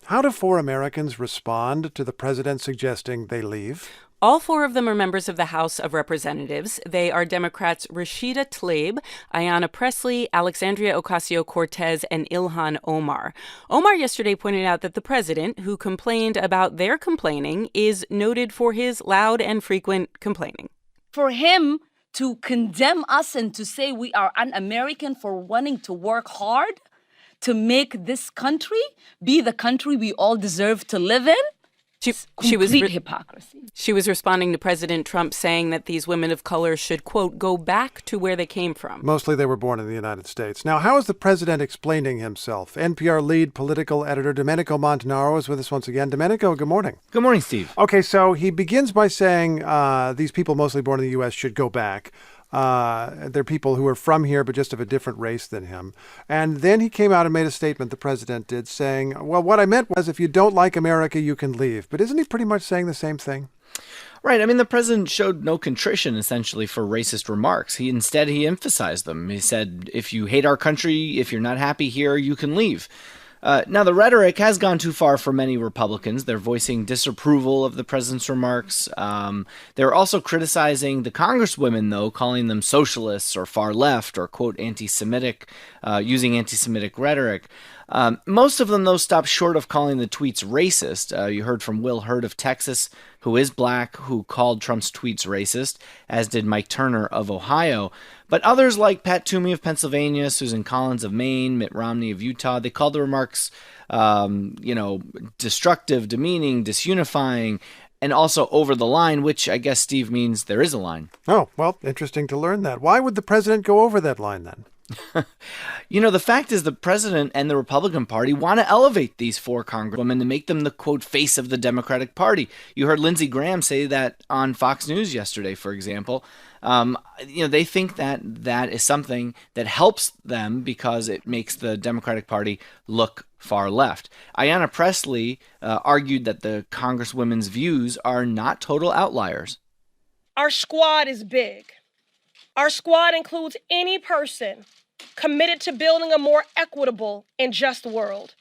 How do 4 Americans respond to the president suggesting they leave? All 4 of them are members of the House of Representatives. They are Democrats Rashida Tlaib, Ayanna Pressley, Alexandria Ocasio-Cortez, and Ilhan Omar. Omar yesterday pointed out that the president, who complained about their complaining, is noted for his loud and frequent complaining. For him to condemn us and to say we are un-American for wanting to work hard to make this country be the country we all deserve to live in, She was hypocrisy. She was responding to President Trump saying that these women of color should, quote, go back to where they came from. Mostly they were born in the United States. Now, how is the president explaining himself? NPR lead political editor Domenico Montanaro is with us once again. Domenico, good morning. Good morning, Steve. Okay, so he begins by saying these people mostly born in the U.S. should go back. They're people who are from here, but just of a different race than him. And then he came out and made a statement, the president did, saying, well, what I meant was if you don't like America, you can leave. But isn't he pretty much saying the same thing? Right. I mean, the president showed no contrition, essentially, for racist remarks. He emphasized them. He said, if you hate our country, if you're not happy here, you can leave. Now, the rhetoric has gone too far for many Republicans. They're voicing disapproval of the president's remarks. They're also criticizing the congresswomen, though, calling them socialists or far left or, quote, anti-Semitic, using anti-Semitic rhetoric. Most of them, though, stopped short of calling the tweets racist. You heard from Will Hurd of Texas, who is black, who called Trump's tweets racist, as did Mike Turner of Ohio. But others like Pat Toomey of Pennsylvania, Susan Collins of Maine, Mitt Romney of Utah, they called the remarks, destructive, demeaning, disunifying, and also over the line, which I guess, Steve, means there is a line. Oh, well, interesting to learn that. Why would the president go over that line then? The fact is the president and the Republican Party want to elevate these 4 congresswomen to make them the, quote, face of the Democratic Party. You heard Lindsey Graham say that on Fox News yesterday, for example. They think that that is something that helps them because it makes the Democratic Party look far left. Ayanna Pressley argued that the congresswomen's views are not total outliers. Our squad is big. Our squad includes any person committed to building a more equitable and just world.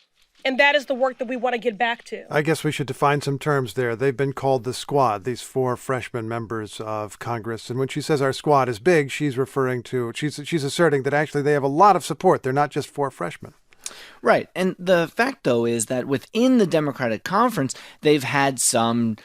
And that is the work that we want to get back to. I guess we should define some terms there. They've been called the squad, these 4 freshman members of Congress. And when she says our squad is big, she's asserting that actually they have a lot of support. They're not just 4 freshmen. Right. And the fact, though, is that within the Democratic conference, they've had some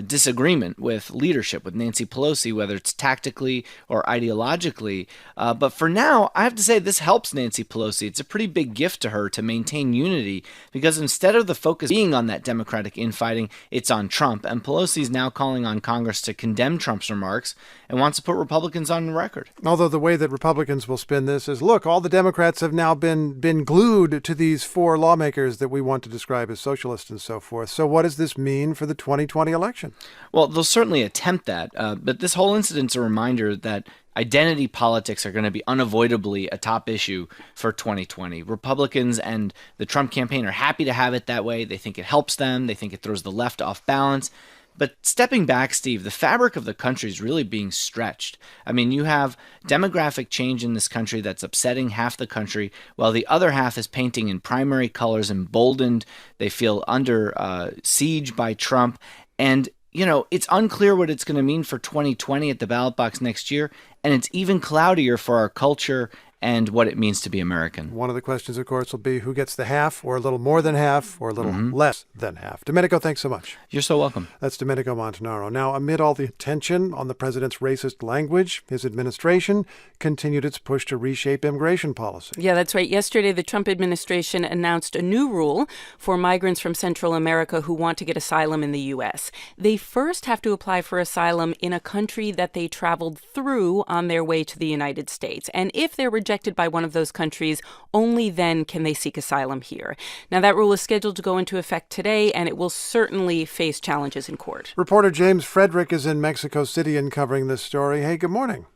disagreement with leadership, with Nancy Pelosi, whether it's tactically or ideologically. But for now, I have to say this helps Nancy Pelosi. It's a pretty big gift to her to maintain unity because instead of the focus being on that Democratic infighting, it's on Trump. And Pelosi's now calling on Congress to condemn Trump's remarks and wants to put Republicans on the record. Although the way that Republicans will spin this is, look, all the Democrats have now been glued to these 4 lawmakers that we want to describe as socialists and so forth. So what does this mean for the 2020 election? Well, they'll certainly attempt that. But this whole incident's a reminder that identity politics are going to be unavoidably a top issue for 2020. Republicans and the Trump campaign are happy to have it that way. They think it helps them. They think it throws the left off balance. But stepping back, Steve, the fabric of the country is really being stretched. I mean, you have demographic change in this country that's upsetting half the country, while the other half is painting in primary colors, emboldened. They feel under siege by Trump. And, it's unclear what it's going to mean for 2020 at the ballot box next year. And it's even cloudier for our culture and what it means to be American. One of the questions, of course, will be who gets the half or a little more than half or a little less than half. Domenico, thanks so much. You're so welcome. That's Domenico Montanaro. Now, amid all the attention on the president's racist language, his administration continued its push to reshape immigration policy. Yeah, that's right. Yesterday, the Trump administration announced a new rule for migrants from Central America who want to get asylum in the U.S. They first have to apply for asylum in a country that they traveled through on their way to the United States. And if they're rejected by one of those countries, only then can they seek asylum here. Now, that rule is scheduled to go into effect today, and it will certainly face challenges in court. Reporter James Frederick is in Mexico City and covering this story. Hey, good morning.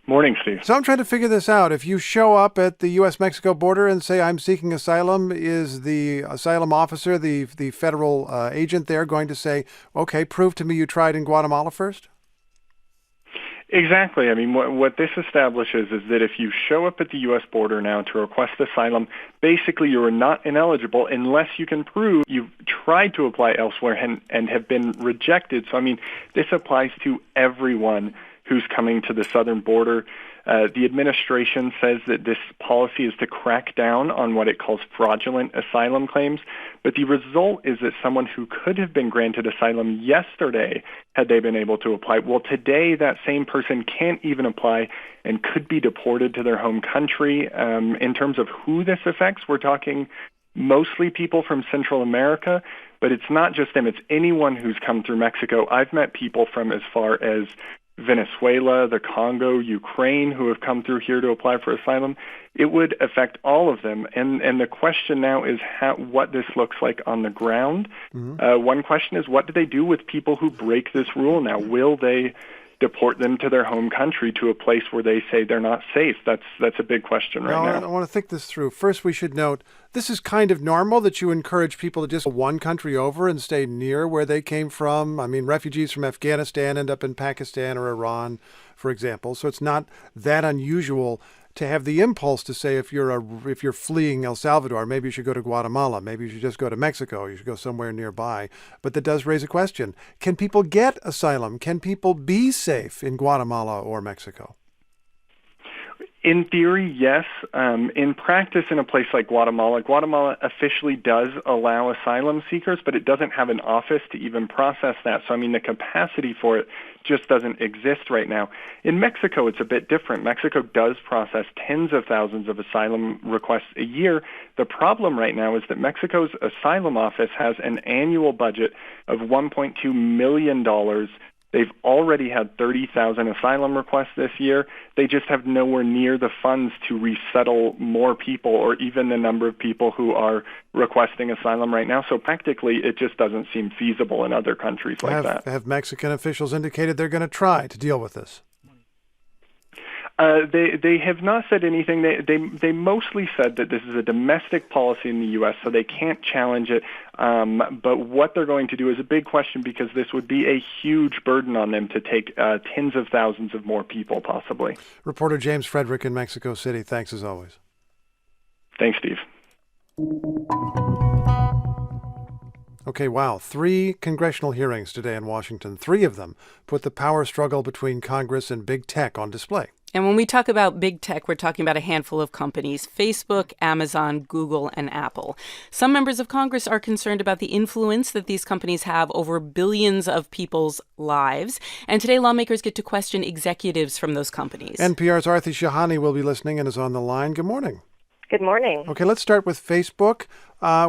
Morning, Steve. So I'm trying to figure this out. If you show up at the U.S.-Mexico border and say, I'm seeking asylum, is the asylum officer, the federal agent there, going to say, okay, prove to me you tried in Guatemala first? Exactly. I mean, what this establishes is that if you show up at the U.S. border now to request asylum, basically you are not ineligible unless you can prove you've tried to apply elsewhere and have been rejected. So, I mean, this applies to everyone who's coming to the southern border. The administration says that this policy is to crack down on what it calls fraudulent asylum claims, but the result is that someone who could have been granted asylum yesterday, had they been able to apply, well, today that same person can't even apply and could be deported to their home country. In terms of who this affects, we're talking mostly people from Central America, but it's not just them. It's anyone who's come through Mexico. I've met people from as far as Venezuela, the Congo, Ukraine, who have come through here to apply for asylum. It would affect all of them. And the question now is what this looks like on the ground. One question is, what do they do with people who break this rule now? Will they deport them to their home country, to a place where they say they're not safe? That's a big question right now. I want to think this through. First, we should note, this is kind of normal that you encourage people to just go one country over and stay near where they came from. I mean, refugees from Afghanistan end up in Pakistan or Iran, for example. So it's not that unusual to have the impulse to say, if you're fleeing El Salvador, maybe you should go to Guatemala, maybe you should just go to Mexico, you should go somewhere nearby. But that does raise a question. Can people get asylum? Can people be safe in Guatemala or Mexico? In theory, yes. In practice, in a place like Guatemala officially does allow asylum seekers, but it doesn't have an office to even process that. So, I mean, the capacity for it just doesn't exist right now. In Mexico, it's a bit different. Mexico does process tens of thousands of asylum requests a year. The problem right now is that Mexico's asylum office has an annual budget of $1.2 million. They've already had 30,000 asylum requests this year. They just have nowhere near the funds to resettle more people, or even the number of people who are requesting asylum right now. So practically, it just doesn't seem feasible in other countries like that. Have Mexican officials indicated they're going to try to deal with this? They have not said anything. They mostly said that this is a domestic policy in the U.S., so they can't challenge it. But what they're going to do is a big question, because this would be a huge burden on them to take tens of thousands of more people, possibly. Reporter James Frederick in Mexico City. Thanks as always. Thanks, Steve. Okay, wow. 3 congressional hearings today in Washington. 3 of them put the power struggle between Congress and big tech on display. And when we talk about big tech, we're talking about a handful of companies: Facebook, Amazon, Google, and Apple. Some members of Congress are concerned about the influence that these companies have over billions of people's lives. And today, lawmakers get to question executives from those companies. NPR's Arthi Shahani will be listening and is on the line. Good morning. Good morning. Okay, let's start with Facebook,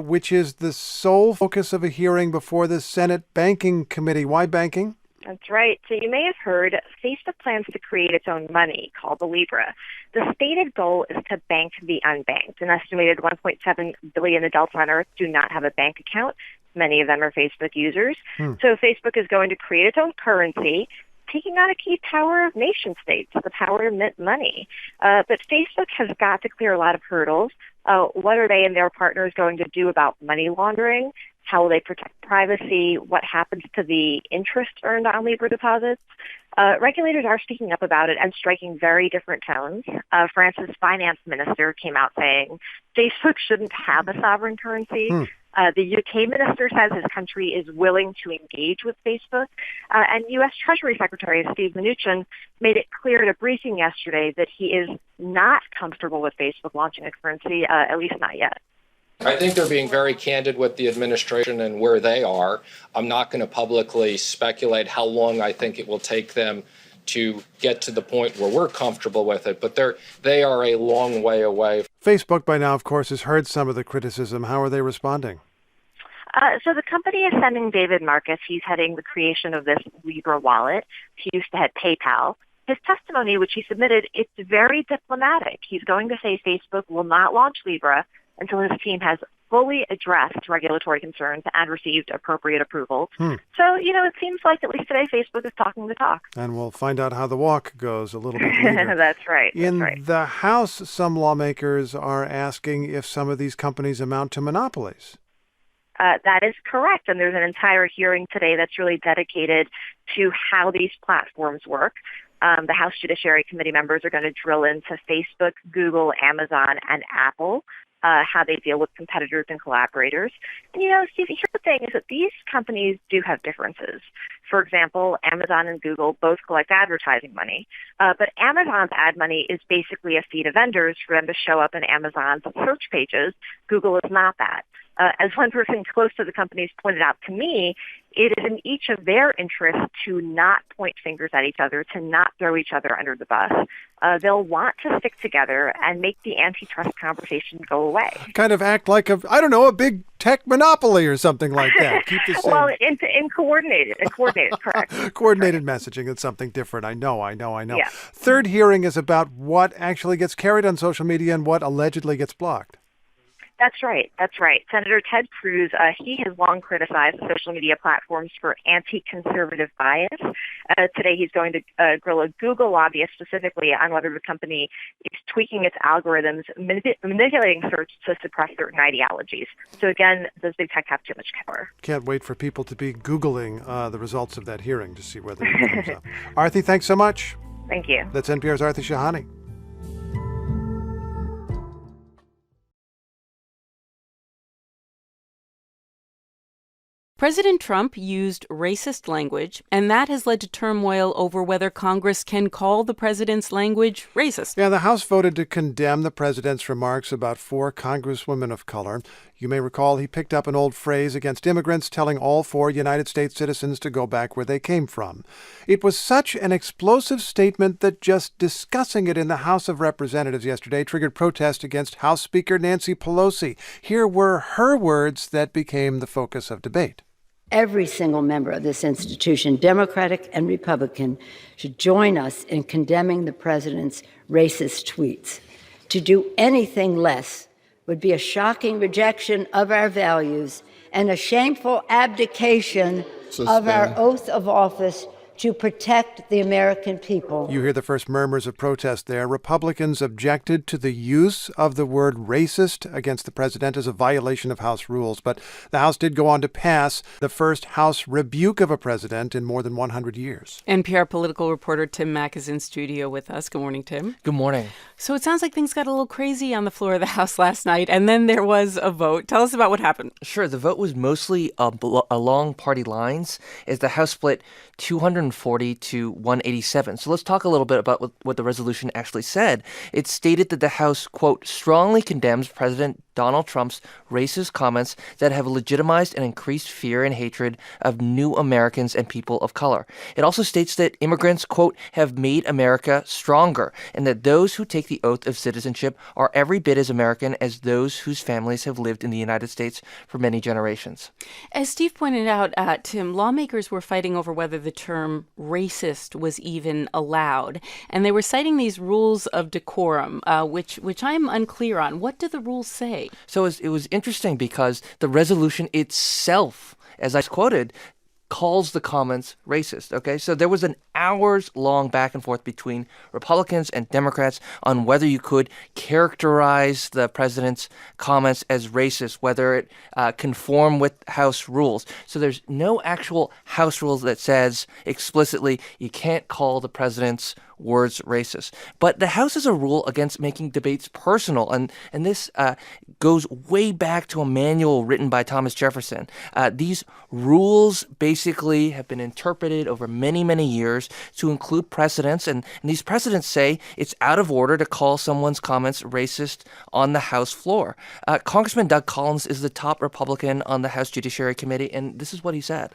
which is the sole focus of a hearing before the Senate Banking Committee. Why banking? That's right. So you may have heard Facebook plans to create its own money called the Libra. The stated goal is to bank the unbanked. An estimated 1.7 billion adults on Earth do not have a bank account. Many of them are Facebook users. So Facebook is going to create its own currency, taking on a key power of nation states, the power to mint money. But Facebook has got to clear a lot of hurdles. What are they and their partners going to do about money laundering? How will they protect privacy? What happens to the interest earned on Libra deposits? Regulators are speaking up about it and striking very different tones. France's finance minister came out saying Facebook shouldn't have a sovereign currency. The UK minister says his country is willing to engage with Facebook. And U.S. Treasury Secretary Steve Mnuchin made it clear at a briefing yesterday that he is not comfortable with Facebook launching a currency, at least not yet. I think they're being very candid with the administration and where they are. I'm not going to publicly speculate how long I think it will take them to get to the point where we're comfortable with it, but they are a long way away. Facebook by now, of course, has heard some of the criticism. How are they responding? So the company is sending David Marcus. He's heading the creation of this Libra wallet. He used to head PayPal. His testimony, which he submitted, it's very diplomatic. He's going to say Facebook will not launch Libra until his team has fully addressed regulatory concerns and received appropriate approvals. So, it seems like at least today Facebook is talking the talk. And we'll find out how the walk goes a little bit later. That's right. In the House, some lawmakers are asking if some of these companies amount to monopolies. That is correct. And there's an entire hearing today that's really dedicated to how these platforms work. The House Judiciary Committee members are going to drill into Facebook, Google, Amazon, and Apple, how they deal with competitors and collaborators. And, Steve, here's the thing is that these companies do have differences. For example, Amazon and Google both collect advertising money, but Amazon's ad money is basically a fee to vendors for them to show up in Amazon's search pages. Google is not that. As one person close to the companies pointed out to me, it is in each of their interests to not point fingers at each other, to not throw each other under the bus. They'll want to stick together and make the antitrust conversation go away. Kind of act like a big tech monopoly or something like that. Keep the same. Well, in coordinated, correct. Coordinated messaging. That's something different. I know. Yeah. Third hearing is about what actually gets carried on social media and what allegedly gets blocked. That's right. Senator Ted Cruz, he has long criticized the social media platforms for anti-conservative bias. Today he's going to grill a Google lobbyist specifically on whether the company is tweaking its algorithms, manipulating search to suppress certain ideologies. So again, does big tech have too much power? Can't wait for people to be Googling the results of that hearing to see whether it comes up. Arthi, thanks so much. Thank you. That's NPR's Arthi Shahani. President Trump used racist language, and that has led to turmoil over whether Congress can call the president's language racist. Yeah, the House voted to condemn the president's remarks about 4 congresswomen of color. You may recall he picked up an old phrase against immigrants, telling all 4 United States citizens to go back where they came from. It was such an explosive statement that just discussing it in the House of Representatives yesterday triggered protest against House Speaker Nancy Pelosi. Here were her words that became the focus of debate. Every single member of this institution, Democratic and Republican, should join us in condemning the president's racist tweets. To do anything less would be a shocking rejection of our values and a shameful abdication of our oath of office to protect the American people. You hear the first murmurs of protest there. Republicans objected to the use of the word racist against the president as a violation of House rules. But the House did go on to pass the first House rebuke of a president in more than 100 years. NPR political reporter Tim Mack is in studio with us. Good morning, Tim. Good morning. So it sounds like things got a little crazy on the floor of the House last night, and then there was a vote. Tell us about what happened. Sure. The vote was mostly along party lines as the House split 240 to 187. So let's talk a little bit about what the resolution actually said. It stated that the House, quote, strongly condemns President Donald Trump's racist comments that have legitimized and increased fear and hatred of new Americans and people of color. It also states that immigrants, quote, have made America stronger, and that those who take the oath of citizenship are every bit as American as those whose families have lived in the United States for many generations. As Steve pointed out, Tim, lawmakers were fighting over whether the term racist was even allowed, and they were citing these rules of decorum, which I'm unclear on. What do the rules say? So it was interesting because the resolution itself, as I quoted, calls the comments racist, okay? So there was an hours-long back and forth between Republicans and Democrats on whether you could characterize the president's comments as racist, whether it conform with House rules. So there's no actual House rules that says explicitly you can't call the president's words racist. But the House has a rule against making debates personal, and this goes way back to a manual written by Thomas Jefferson. These rules basically have been interpreted over many, many years to include precedents, and these precedents say it's out of order to call someone's comments racist on the House floor. Congressman Doug Collins is the top Republican on the House Judiciary Committee, and this is what he said.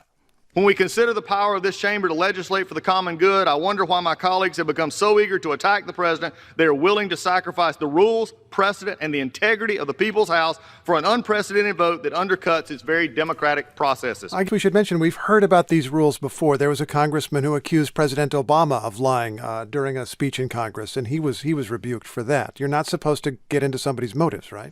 When we consider the power of this chamber to legislate for the common good, I wonder why my colleagues have become so eager to attack the president they are willing to sacrifice the rules, precedent, and the integrity of the people's house for an unprecedented vote that undercuts its very democratic processes. I think we should mention we've heard about these rules before. There was a congressman who accused President Obama of lying during a speech in Congress, and he was rebuked for that. You're not supposed to get into somebody's motives, right?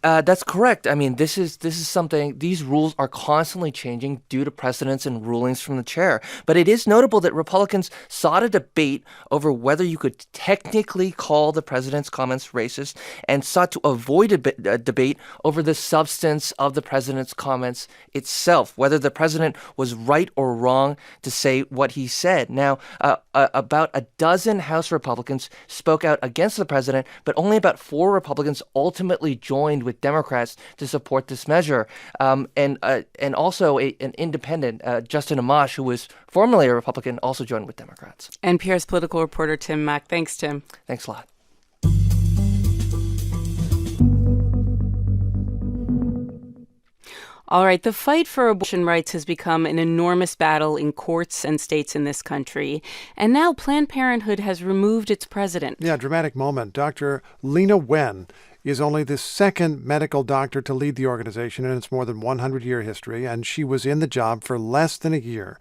That's correct. I mean, this is something. These rules are constantly changing due to precedents and rulings from the chair. But it is notable that Republicans sought a debate over whether you could technically call the president's comments racist, and sought to avoid a debate over the substance of the president's comments itself, whether the president was right or wrong to say what he said. Now, about a dozen House Republicans spoke out against the president, but only about 4 Republicans ultimately joined with Democrats to support this measure. And also an independent, Justin Amash, who was formerly a Republican, also joined with Democrats. NPR's political reporter Tim Mak. Thanks, Tim. Thanks a lot. All right, the fight for abortion rights has become an enormous battle in courts and states in this country. And now Planned Parenthood has removed its president. Yeah, dramatic moment. Dr. Lena Wen is only the second medical doctor to lead the organization in its more than 100-year history, and she was in the job for less than a year.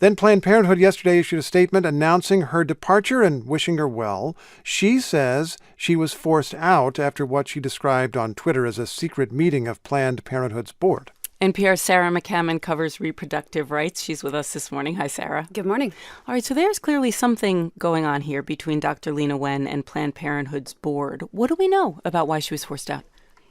Then Planned Parenthood yesterday issued a statement announcing her departure and wishing her well. She says she was forced out after what she described on Twitter as a secret meeting of Planned Parenthood's board. NPR's Sarah McCammon covers reproductive rights. She's with us this morning. Hi, Sarah. Good morning. All right, so there's clearly something going on here between Dr. Lena Wen and Planned Parenthood's board. What do we know about why she was forced out?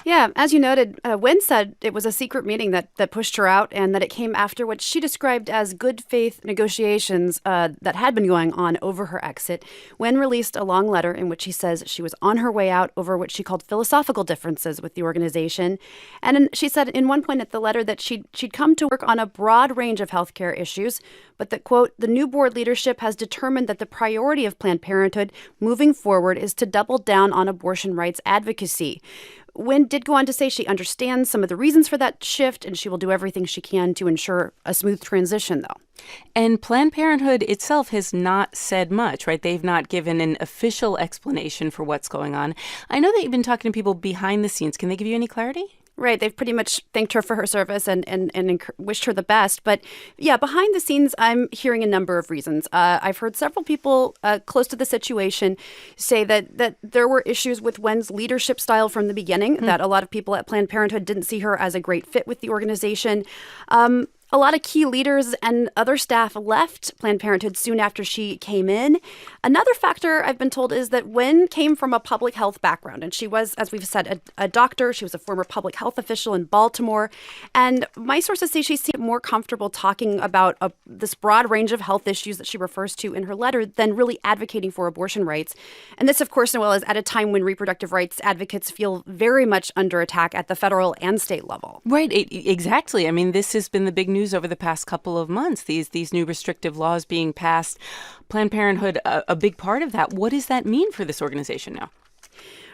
Yeah, as you noted, Wen said it was a secret meeting that pushed her out, and that it came after what she described as good faith negotiations that had been going on over her exit. Wen released a long letter in which she says she was on her way out over what she called philosophical differences with the organization. And she said in one point at the letter that she'd come to work on a broad range of healthcare issues, but that, quote, the new board leadership has determined that the priority of Planned Parenthood moving forward is to double down on abortion rights advocacy. Wen did go on to say she understands some of the reasons for that shift, and she will do everything she can to ensure a smooth transition, though. And Planned Parenthood itself has not said much, right? They've not given an official explanation for what's going on. I know that you've been talking to people behind the scenes. Can they give you any clarity? Right. They've pretty much thanked her for her service and wished her the best. But yeah, behind the scenes, I'm hearing a number of reasons. I've heard several people close to the situation say that there were issues with Wen's leadership style from the beginning, that a lot of people at Planned Parenthood didn't see her as a great fit with the organization. A lot of key leaders and other staff left Planned Parenthood soon after she came in. Another factor I've been told is that Wen came from a public health background, and she was, as we've said, a doctor. She was a former public health official in Baltimore. And my sources say she seemed more comfortable talking about this broad range of health issues that she refers to in her letter than really advocating for abortion rights. And this, of course, Noelle, is at a time when reproductive rights advocates feel very much under attack at the federal and state level. Right, exactly. I mean, this has been the big news over the past couple of months, these new restrictive laws being passed. Planned Parenthood, a big part of that. What does that mean for this organization now?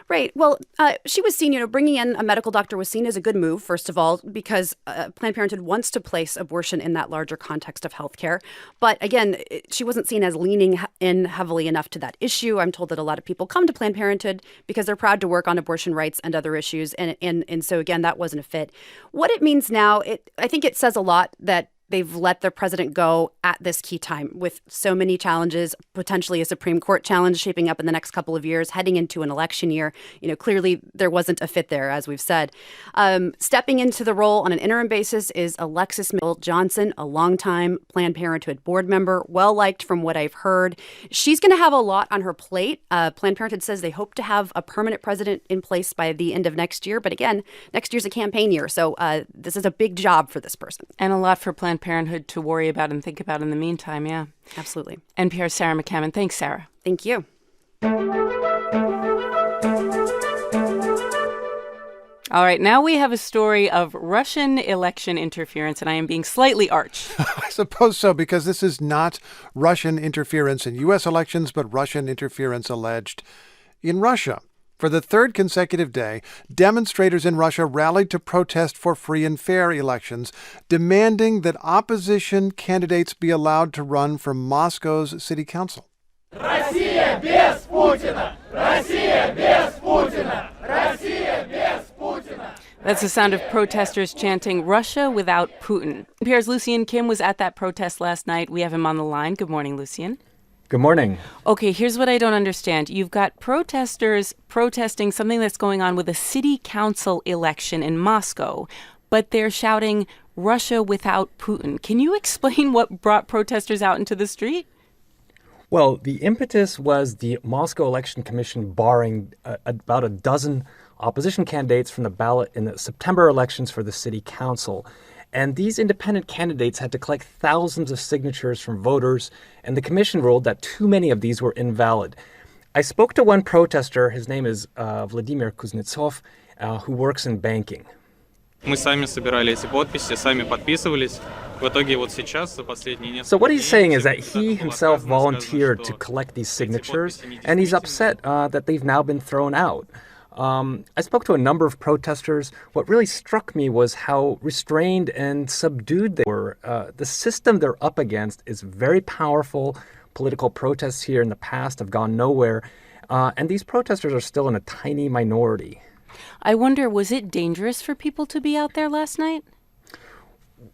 Right. Well, she was seen, bringing in a medical doctor was seen as a good move, first of all, because Planned Parenthood wants to place abortion in that larger context of healthcare. But again, she wasn't seen as leaning in heavily enough to that issue. I'm told that a lot of people come to Planned Parenthood because they're proud to work on abortion rights and other issues. And so, again, that wasn't a fit. What it means now, I think it says a lot that they've let their president go at this key time with so many challenges, potentially a Supreme Court challenge shaping up in the next couple of years, heading into an election year. Clearly there wasn't a fit there, as we've said. Stepping into the role on an interim basis is Alexis Johnson, a longtime Planned Parenthood board member, well-liked from what I've heard. She's going to have a lot on her plate. Planned Parenthood says they hope to have a permanent president in place by the end of next year. But again, next year's a campaign year. So this is a big job for this person. And a lot for Planned Parenthood to worry about and think about in the meantime, yeah. Absolutely. NPR's Sarah McCammon. Thanks, Sarah. Thank you. All right, now we have a story of Russian election interference, and I am being slightly arch. I suppose so, because this is not Russian interference in U.S. elections, but Russian interference alleged in Russia. For the third consecutive day, demonstrators in Russia rallied to protest for free and fair elections, demanding that opposition candidates be allowed to run for Moscow's city council. Россия без Путина! Россия без Путина! Россия без Путина! That's the sound of protesters chanting, "Russia without Putin." NPR's Lucian Kim was at that protest last night. We have him on the line. Good morning, Lucian. Good morning. Okay, here's what I don't understand. You've got protesters protesting something that's going on with a city council election in Moscow, but they're shouting, Russia without Putin. Can you explain what brought protesters out into the street? Well, the impetus was the Moscow Election Commission barring about a dozen opposition candidates from the ballot in the September elections for the city council. And these independent candidates had to collect thousands of signatures from voters, and the commission ruled that too many of these were invalid. I spoke to one protester, his name is Vladimir Kuznetsov, who works in banking. Мы сами собирали эти подписи, сами подписывались. В итоге вот сейчас, за последние несколько So what he's saying is that he himself volunteered to collect these signatures, and he's upset that they've now been thrown out. I spoke to a number of protesters. What really struck me was how restrained and subdued they were. The system they're up against is very powerful. Political protests here in the past have gone nowhere, and these protesters are still in a tiny minority. I wonder, was it dangerous for people to be out there last night?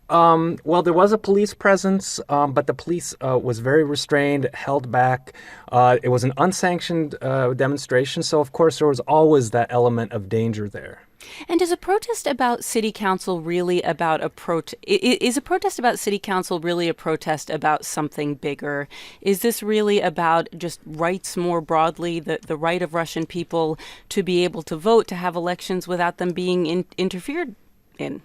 Well, there was a police presence, but the police was very restrained, held back. It was an unsanctioned demonstration, so of course there was always that element of danger there. And is a protest about city council really about is a protest about city council really a protest about something bigger? Is this really about just rights more broadly, the right of Russian people to be able to vote, to have elections without them being interfered in?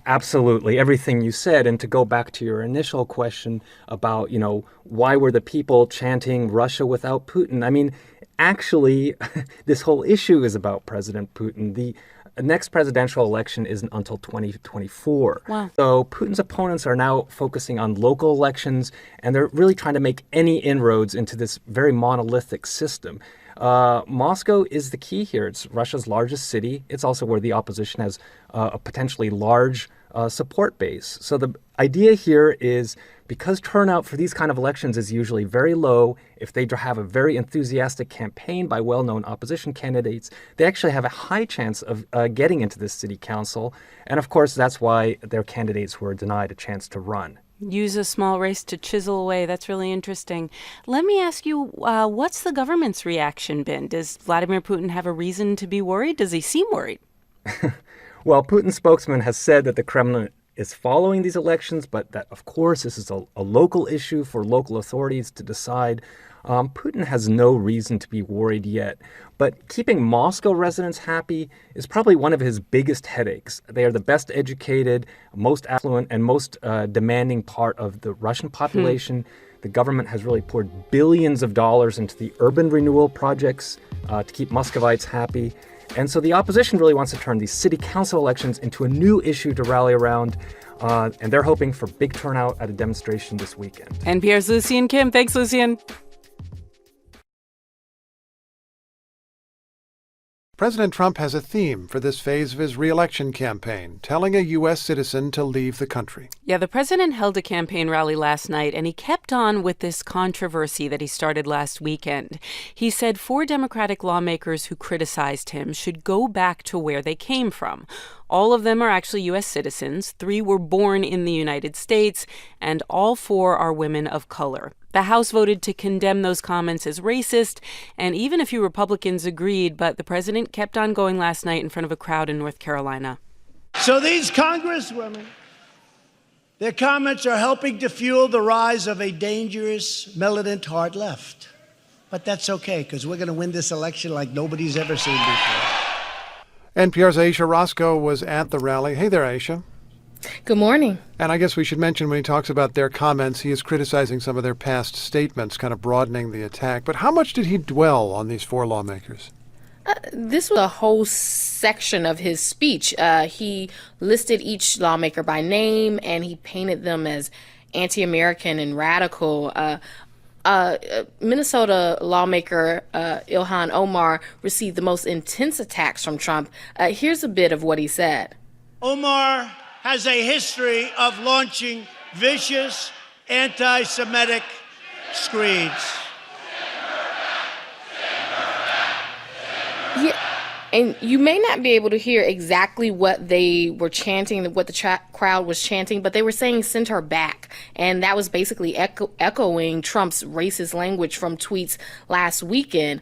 Absolutely. Everything you said. And to go back to your initial question about, why were the people chanting Russia without Putin? I mean, actually, this whole issue is about President Putin. The next presidential election isn't until 2024. Wow. So Putin's opponents are now focusing on local elections, and they're really trying to make any inroads into this very monolithic system. Moscow is the key here. It's Russia's largest city. It's also where the opposition has a potentially large support base. So the idea here is, because turnout for these kind of elections is usually very low, if they have a very enthusiastic campaign by well-known opposition candidates, they actually have a high chance of getting into this city council. And of course, that's why their candidates were denied a chance to run. Use a small race to chisel away. That's really interesting. Let me ask you, what's the government's reaction been? Does Vladimir Putin have a reason to be worried? Does he seem worried? Well, Putin's spokesman has said that the Kremlin is following these elections, but that, of course, this is a local issue for local authorities to decide. Putin has no reason to be worried yet, but keeping Moscow residents happy is probably one of his biggest headaches. They are the best educated, most affluent, and most demanding part of the Russian population. The government has really poured billions of dollars into the urban renewal projects to keep Muscovites happy. And so the opposition really wants to turn these city council elections into a new issue to rally around. And they're hoping for big turnout at a demonstration this weekend. NPR's Lucian Kim. Thanks, Lucian. President Trump has a theme for this phase of his re-election campaign, telling a U.S. citizen to leave the country. Yeah, the president held a campaign rally last night, and he kept on with this controversy that he started last weekend. He said 4 Democratic lawmakers who criticized him should go back to where they came from. All of them are actually U.S. citizens. 3 were born in the United States, and all 4 are women of color. The House voted to condemn those comments as racist, and even a few Republicans agreed, but the president kept on going last night in front of a crowd in North Carolina. So these congresswomen, their comments are helping to fuel the rise of a dangerous, militant hard left. But that's okay, because we're going to win this election like nobody's ever seen before. NPR's Aisha Roscoe was at the rally. Hey there, Aisha. Good morning. And I guess we should mention, when he talks about their comments, he is criticizing some of their past statements, kind of broadening the attack. But how much did he dwell on these 4 lawmakers? This was a whole section of his speech. He listed each lawmaker by name, and he painted them as anti-American and radical. Minnesota lawmaker Ilhan Omar received the most intense attacks from Trump. Here's a bit of what he said. Omar has a history of launching vicious anti-Semitic screeds. And you may not be able to hear exactly what they were chanting, what the crowd was chanting, but they were saying "send her back." And that was basically echoing Trump's racist language from tweets last weekend.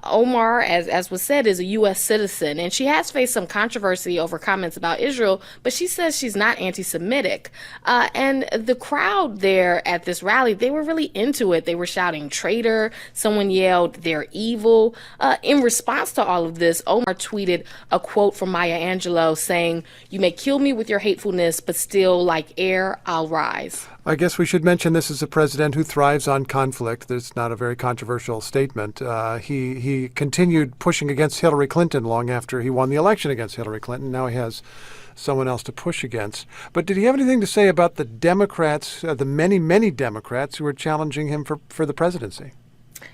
Omar, as was said, is a U.S. citizen, and she has faced some controversy over comments about Israel, but she says she's not anti-Semitic. And the crowd there at this rally, they were really into it. They were shouting "traitor." Someone yelled, "they're evil." In response to all of this, Omar tweeted a quote from Maya Angelou saying, "You may kill me with your hatefulness, but still, like air, I'll rise." I guess we should mention this is a president who thrives on conflict. That's not a very controversial statement. He continued pushing against Hillary Clinton long after he won the election against Hillary Clinton. Now he has someone else to push against. But did he have anything to say about the Democrats, the many, many Democrats who are challenging him for the presidency?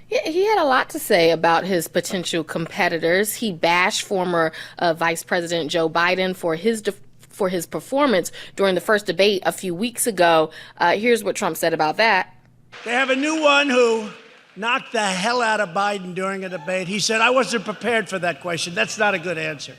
He had a lot to say about his potential competitors. He bashed former Vice President Joe Biden for his performance during the first debate a few weeks ago. Here's what Trump said about that. They have a new one who knocked the hell out of Biden during a debate. He said, "I wasn't prepared for that question." That's not a good answer.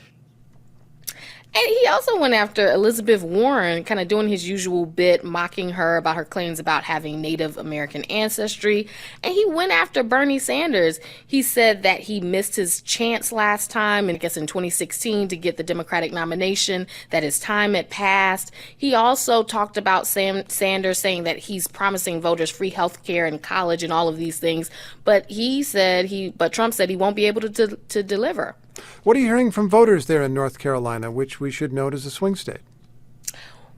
And he also went after Elizabeth Warren, kind of doing his usual bit, mocking her about her claims about having Native American ancestry. And he went after Bernie Sanders. He said that he missed his chance last time, and I guess in 2016, to get the Democratic nomination, that his time had passed. He also talked about Sanders, saying that he's promising voters free health care and college and all of these things. But Trump said he won't be able to deliver. What are you hearing from voters there in North Carolina, which we should note is a swing state?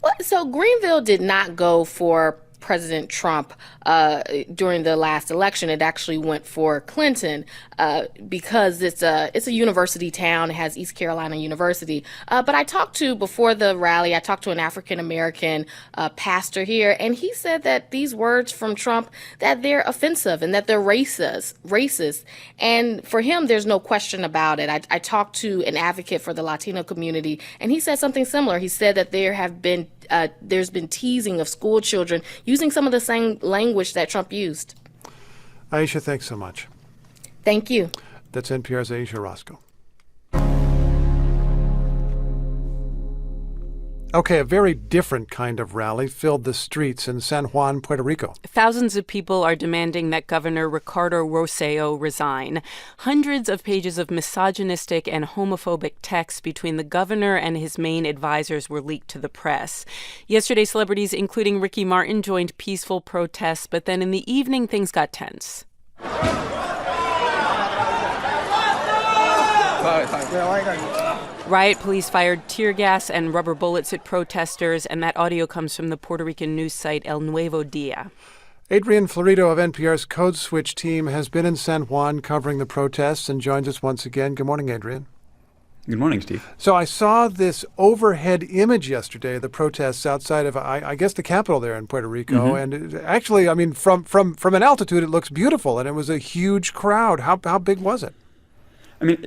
Well, so Greenville did not go for President Trump during the last election. It actually went for Clinton because it's a university town. It has East Carolina University. But before the rally, I talked to an African-American pastor here, and he said that these words from Trump, that they're offensive and that they're racist. And for him, there's no question about it. I talked to an advocate for the Latino community, and he said something similar. He said that there's been teasing of school children using some of the same language that Trump used. Aisha, thanks so much. Thank you. That's NPR's Aisha Roscoe. Okay, a very different kind of rally filled the streets in San Juan, Puerto Rico. Thousands of people are demanding that Governor Ricardo Rossello resign. Hundreds of pages of misogynistic and homophobic texts between the governor and his main advisors were leaked to the press. Yesterday, celebrities including Ricky Martin joined peaceful protests, but then in the evening, things got tense. Riot police fired tear gas and rubber bullets at protesters, and that audio comes from the Puerto Rican news site El Nuevo Dia. Adrian Florido of NPR's Code Switch team has been in San Juan covering the protests and joins us once again. Good morning, Adrian. Good morning, Steve. So I saw this overhead image yesterday of the protests outside of, I guess, the Capitol there in Puerto Rico. Mm-hmm. And actually, I mean, from an altitude, it looks beautiful, and it was a huge crowd. How big was it? I mean,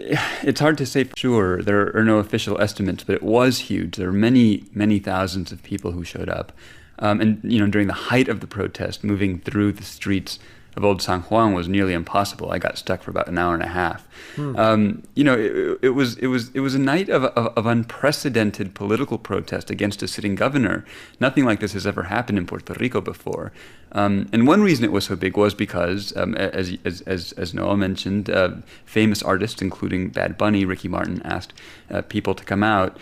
it's hard to say for sure. There are no official estimates, but it was huge. There were many, many thousands of people who showed up. And, during the height of the protest, moving through the streets of Old San Juan was nearly impossible. I got stuck for about an hour and a half. It was a night of unprecedented political protest against a sitting governor. Nothing like this has ever happened in Puerto Rico before. And one reason it was so big was because, as Noah mentioned, famous artists, including Bad Bunny, Ricky Martin, asked people to come out.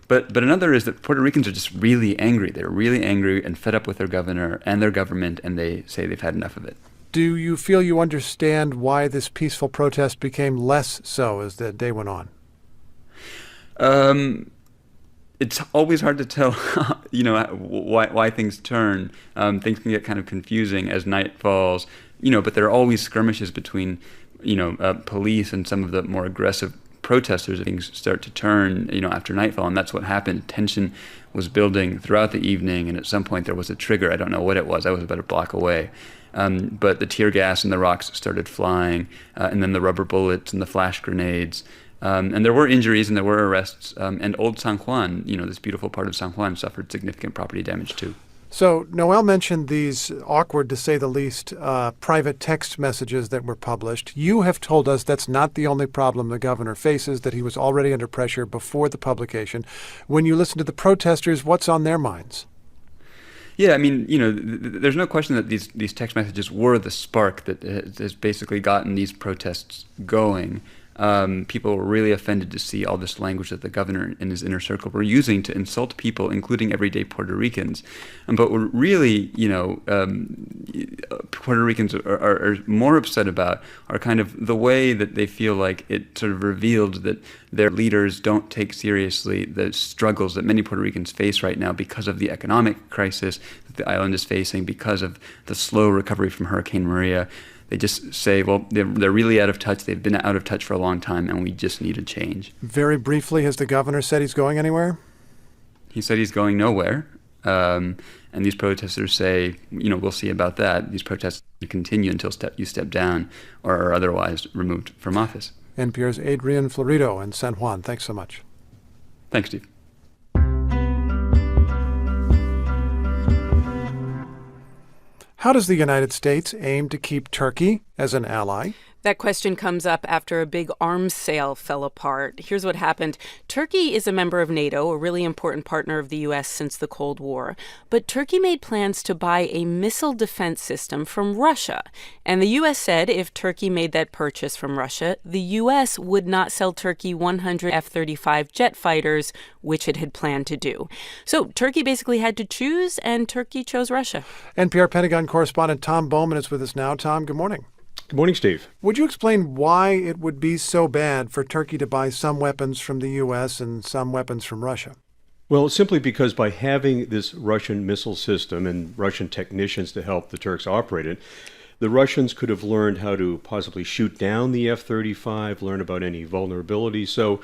But another is that Puerto Ricans are just really angry. They're really angry and fed up with their governor and their government, and they say they've had enough of it. Do you feel you understand why this peaceful protest became less so as the day went on? It's always hard to tell, why things turn. Things can get kind of confusing as night falls, but there are always skirmishes between, police and some of the more aggressive protesters. Things start to turn, after nightfall, and that's what happened. Tension was building throughout the evening, and at some point there was a trigger. I don't know what it was. I was about a block away. But the tear gas and the rocks started flying, and then the rubber bullets and the flash grenades. And there were injuries and there were arrests. And Old San Juan, this beautiful part of San Juan, suffered significant property damage too. So Noel mentioned these awkward, to say the least, private text messages that were published. You have told us that's not the only problem the governor faces, that he was already under pressure before the publication. When you listen to the protesters, what's on their minds? Yeah, I mean, there's no question that these text messages were the spark that has basically gotten these protests going. People were really offended to see all this language that the governor and his inner circle were using to insult people, including everyday Puerto Ricans. But what really, Puerto Ricans are more upset about are kind of the way that they feel like it sort of revealed that their leaders don't take seriously the struggles that many Puerto Ricans face right now because of the economic crisis that the island is facing, because of the slow recovery from Hurricane Maria. They just say, well, they're really out of touch. They've been out of touch for a long time, and we just need a change. Very briefly, has the governor said he's going anywhere? He said he's going nowhere. And these protesters say, we'll see about that. These protests continue until you step down or are otherwise removed from office. NPR's Adrian Florido in San Juan. Thanks so much. Thanks, Steve. How does the United States aim to keep Turkey as an ally? That question comes up after a big arms sale fell apart. Here's what happened. Turkey is a member of NATO, a really important partner of the U.S. since the Cold War. But Turkey made plans to buy a missile defense system from Russia. And the U.S. said if Turkey made that purchase from Russia, the U.S. would not sell Turkey 100 F-35 jet fighters, which it had planned to do. So Turkey basically had to choose, and Turkey chose Russia. NPR Pentagon correspondent Tom Bowman is with us now. Tom, good morning. Good morning, Steve. Would you explain why it would be so bad for Turkey to buy some weapons from the U.S. and some weapons from Russia? Well, simply because by having this Russian missile system and Russian technicians to help the Turks operate it, the Russians could have learned how to possibly shoot down the F-35, learn about any vulnerability. So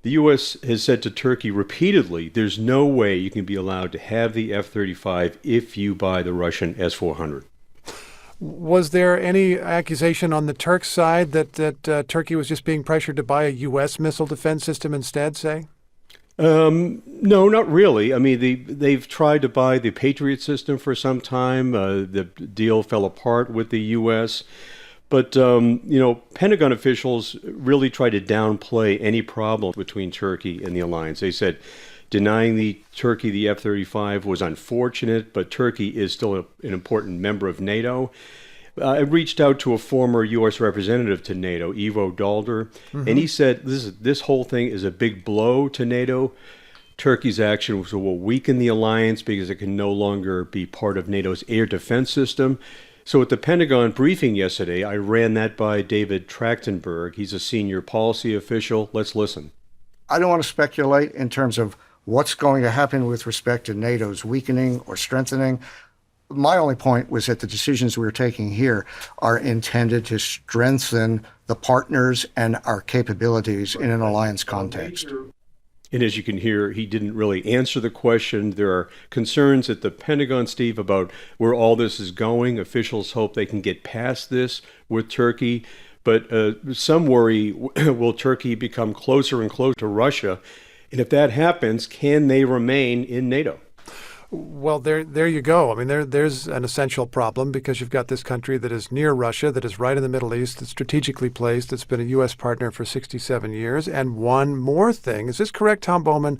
the U.S. has said to Turkey repeatedly, there's no way you can be allowed to have the F-35 if you buy the Russian S-400. Was there any accusation on the Turks' side that Turkey was just being pressured to buy a U.S. missile defense system instead, say? No, not really. I mean, they've tried to buy the Patriot system for some time. The deal fell apart with the U.S. But, Pentagon officials really tried to downplay any problem between Turkey and the alliance. They said denying Turkey the F-35 was unfortunate, but Turkey is still an important member of NATO. I reached out to a former U.S. representative to NATO, Ivo Dalder, and he said this whole thing is a big blow to NATO. Turkey's actions will weaken the alliance because it can no longer be part of NATO's air defense system. So at the Pentagon briefing yesterday, I ran that by David Trachtenberg. He's a senior policy official. Let's listen. I don't want to speculate in terms of what's going to happen with respect to NATO's weakening or strengthening. My only point was that the decisions we're taking here are intended to strengthen the partners and our capabilities in an alliance context. And as you can hear, he didn't really answer the question. There are concerns at the Pentagon, Steve, about where all this is going. Officials hope they can get past this with Turkey. But some worry, will Turkey become closer and closer to Russia? And if that happens, can they remain in NATO? Well, there you go. I mean, there's an essential problem because you've got this country that is near Russia, that is right in the Middle East, that's strategically placed, that's been a U.S. partner for 67 years. And one more thing, is this correct, Tom Bowman?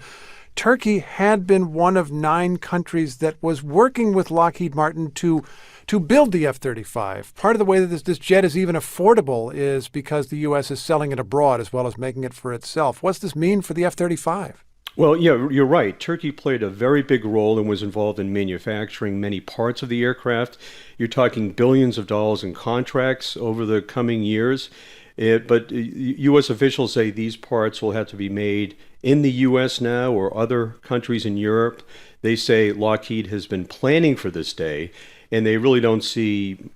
Turkey had been one of 9 countries that was working with Lockheed Martin to build the F-35. Part of the way that this jet is even affordable is because the U.S. is selling it abroad as well as making it for itself. What's this mean for the F-35? Well, yeah, you're right. Turkey played a very big role and was involved in manufacturing many parts of the aircraft. You're talking billions of dollars in contracts over the coming years. But U.S. officials say these parts will have to be made in the U.S. now or other countries in Europe. They say Lockheed has been planning for this day, and they really don't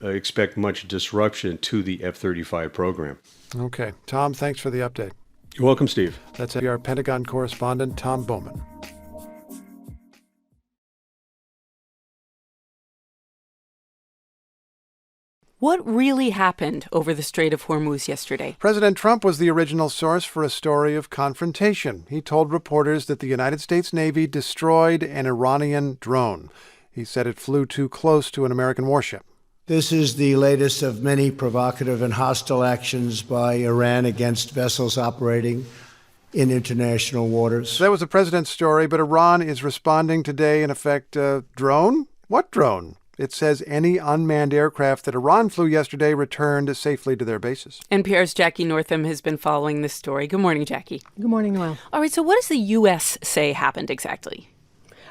expect much disruption to the F-35 program. Okay. Tom, thanks for the update. You're welcome, Steve. That's our Pentagon correspondent, Tom Bowman. What really happened over the Strait of Hormuz yesterday? President Trump was the original source for a story of confrontation. He told reporters that the United States Navy destroyed an Iranian drone. He said it flew too close to an American warship. This is the latest of many provocative and hostile actions by Iran against vessels operating in international waters. So that was the president's story, but Iran is responding today, in effect, drone? What drone? It says any unmanned aircraft that Iran flew yesterday returned safely to their bases. NPR's Jackie Northam has been following this story. Good morning, Jackie. Good morning, Noel. All right, so what does the U.S. say happened exactly?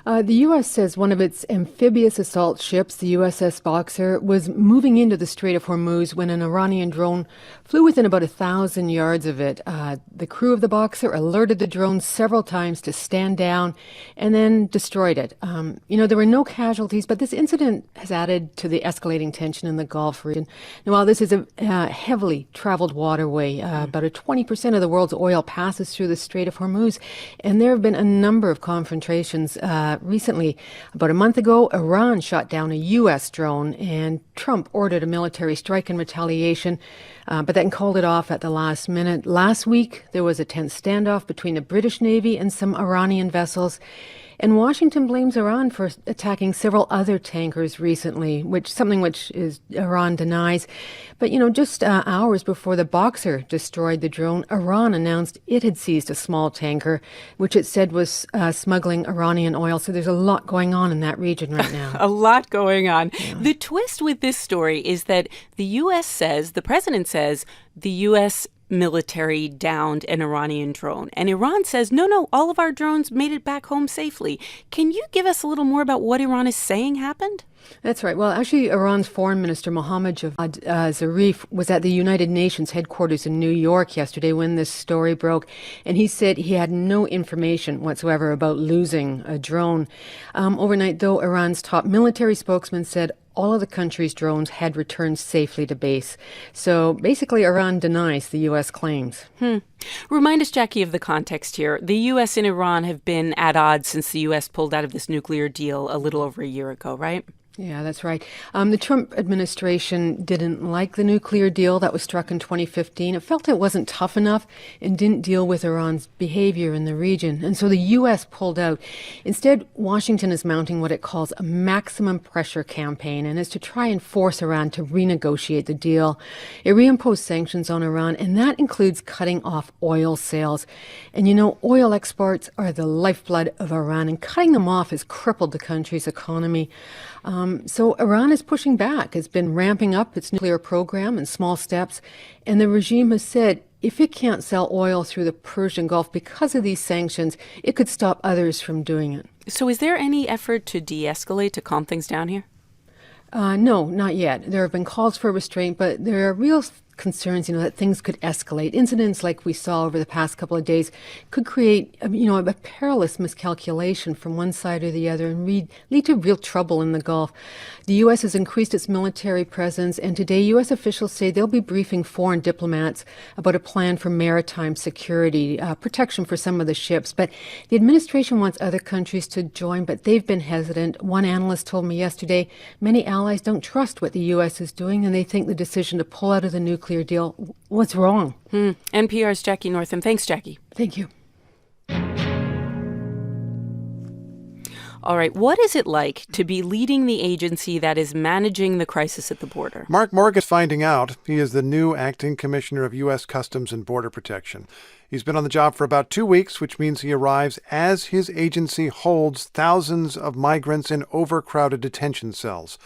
The U.S. says one of its amphibious assault ships, the USS Boxer, was moving into the Strait of Hormuz when an Iranian drone flew within about 1,000 yards of it. The crew of the Boxer alerted the drone several times to stand down and then destroyed it. There were no casualties, but this incident has added to the escalating tension in the Gulf region. Now, while this is a heavily traveled waterway, about 20% of the world's oil passes through the Strait of Hormuz, and there have been a number of confrontations recently. About a month ago, Iran shot down a U.S. drone, and Trump ordered a military strike in retaliation, but then called it off at the last minute. Last week, there was a tense standoff between the British Navy and some Iranian vessels. And Washington blames Iran for attacking several other tankers recently, which Iran denies. But, just hours before the Boxer destroyed the drone, Iran announced it had seized a small tanker, which it said was smuggling Iranian oil. So there's a lot going on in that region right now. A lot going on. Yeah. The twist with this story is that the president says, the U.S. military downed an Iranian drone. And Iran says, no, all of our drones made it back home safely. Can you give us a little more about what Iran is saying happened? That's right. Well, actually, Iran's foreign minister, Mohammad Javad Zarif, was at the United Nations headquarters in New York yesterday when this story broke. And he said he had no information whatsoever about losing a drone. Overnight, though, Iran's top military spokesman said all of the country's drones had returned safely to base. So basically, Iran denies the U.S. claims. Remind us, Jackie, of the context here. The U.S. and Iran have been at odds since the U.S. pulled out of this nuclear deal a little over a year ago, right? Yeah, that's right. The Trump administration didn't like the nuclear deal that was struck in 2015. It felt it wasn't tough enough and didn't deal with Iran's behavior in the region. And so the U.S. pulled out. Instead, Washington is mounting what it calls a maximum pressure campaign and is to try and force Iran to renegotiate the deal. It reimposed sanctions on Iran, and that includes cutting off oil sales. And oil exports are the lifeblood of Iran, and cutting them off has crippled the country's economy. So Iran is pushing back. It's been ramping up its nuclear program in small steps. And the regime has said if it can't sell oil through the Persian Gulf because of these sanctions, it could stop others from doing it. So is there any effort to de-escalate, to calm things down here? No, not yet. There have been calls for restraint, but there are real concerns, that things could escalate. Incidents like we saw over the past couple of days could create, a perilous miscalculation from one side or the other and lead to real trouble in the Gulf. The U.S. has increased its military presence, and today U.S. officials say they'll be briefing foreign diplomats about a plan for maritime security, protection for some of the ships. But the administration wants other countries to join, but they've been hesitant. One analyst told me yesterday many allies don't trust what the U.S. is doing, and they think the decision to pull out of the nuclear deal was wrong. NPR's Jackie Northam. Thanks, Jackie. Thank you. All right, what is it like to be leading the agency that is managing the crisis at the border? Mark Morgan is finding out. He is the new acting commissioner of U.S. Customs and Border Protection. He's been on the job for about 2 weeks, which means he arrives as his agency holds thousands of migrants in overcrowded detention cells.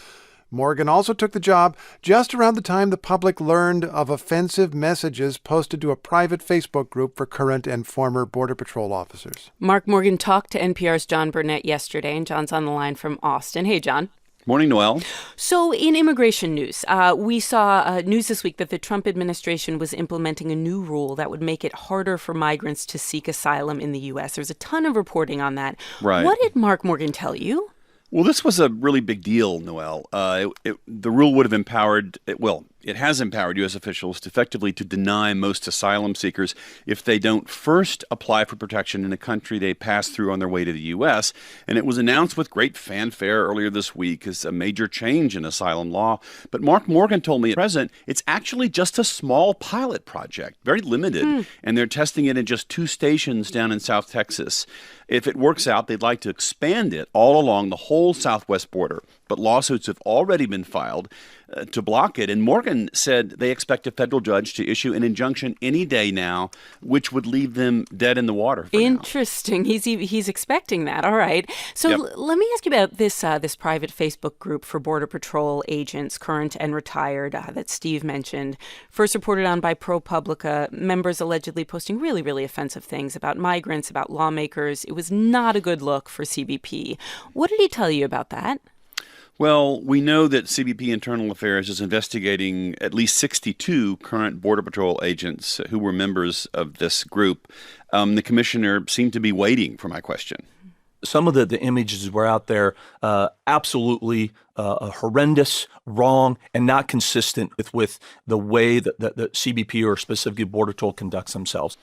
Morgan also took the job just around the time the public learned of offensive messages posted to a private Facebook group for current and former Border Patrol officers. Mark Morgan talked to NPR's John Burnett yesterday, and John's on the line from Austin. Hey, John. Morning, Noel. So in immigration news, we saw news this week that the Trump administration was implementing a new rule that would make it harder for migrants to seek asylum in the U.S. There's a ton of reporting on that. Right. What did Mark Morgan tell you? Well, this was a really big deal, Noel. The rule would have empowered, It has empowered U.S. officials effectively to deny most asylum seekers if they don't first apply for protection in a country they pass through on their way to the U.S. And it was announced with great fanfare earlier this week as a major change in asylum law. But Mark Morgan told me at present it's actually just a small pilot project, very limited, and they're testing it in just 2 stations down in South Texas. If it works out, they'd like to expand it all along the whole southwest border. But lawsuits have already been filed to block it. And Morgan said they expect a federal judge to issue an injunction any day now, which would leave them dead in the water for Interesting. now. He's expecting that. All right. So let me ask you about this this private Facebook group for Border Patrol agents, current and retired, that Steve mentioned. First reported on by ProPublica, members allegedly posting really, really offensive things about migrants, about lawmakers. It was not a good look for CBP. What did he tell you about that? Well, we know that CBP Internal Affairs is investigating at least 62 current Border Patrol agents who were members of this group. The commissioner seemed to be waiting for my question. Some of the images were out there absolutely horrendous, wrong, and not consistent with the way that the CBP or specifically Border Patrol conducts themselves.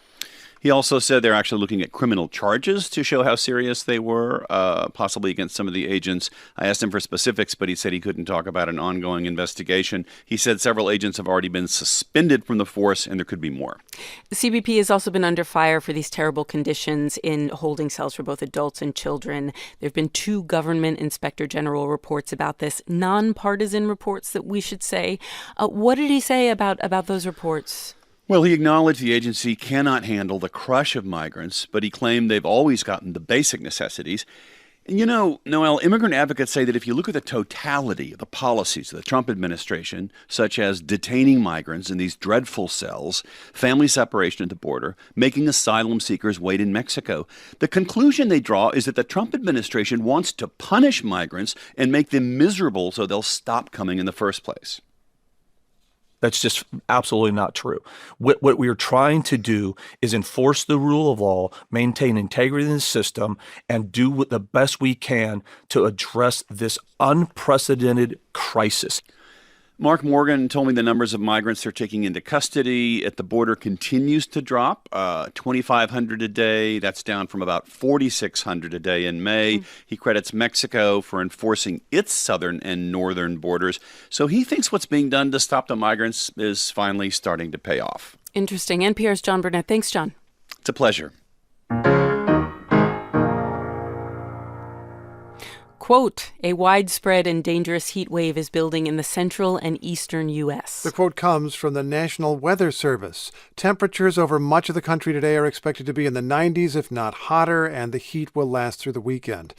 He also said they're actually looking at criminal charges to show how serious they were, possibly against some of the agents. I asked him for specifics, but he said he couldn't talk about an ongoing investigation. He said several agents have already been suspended from the force, and there could be more. The CBP has also been under fire for these terrible conditions in holding cells for both adults and children. There have been 2 government inspector general reports about this, nonpartisan reports that we should say. What did he say about those reports? Well, he acknowledged the agency cannot handle the crush of migrants, but he claimed they've always gotten the basic necessities. And you know, Noel, immigrant advocates say that if you look at the totality of the policies of the Trump administration, such as detaining migrants in these dreadful cells, family separation at the border, making asylum seekers wait in Mexico, the conclusion they draw is that the Trump administration wants to punish migrants and make them miserable so they'll stop coming in the first place. That's just absolutely not true. What we are trying to do is enforce the rule of law, maintain integrity in the system, and do the best we can to address this unprecedented crisis. Mark Morgan told me the numbers of migrants they're taking into custody at the border continues to drop, 2,500 a day. That's down from about 4,600 a day in May. He credits Mexico for enforcing its southern and northern borders. So he thinks what's being done to stop the migrants is finally starting to pay off. Interesting. NPR's John Burnett. Thanks, John. It's a pleasure. Quote, a widespread and dangerous heat wave is building in the central and eastern U.S. The quote comes from the National Weather Service. Temperatures over much of the country today are expected to be in the 90s, if not hotter, and the heat will last through the weekend.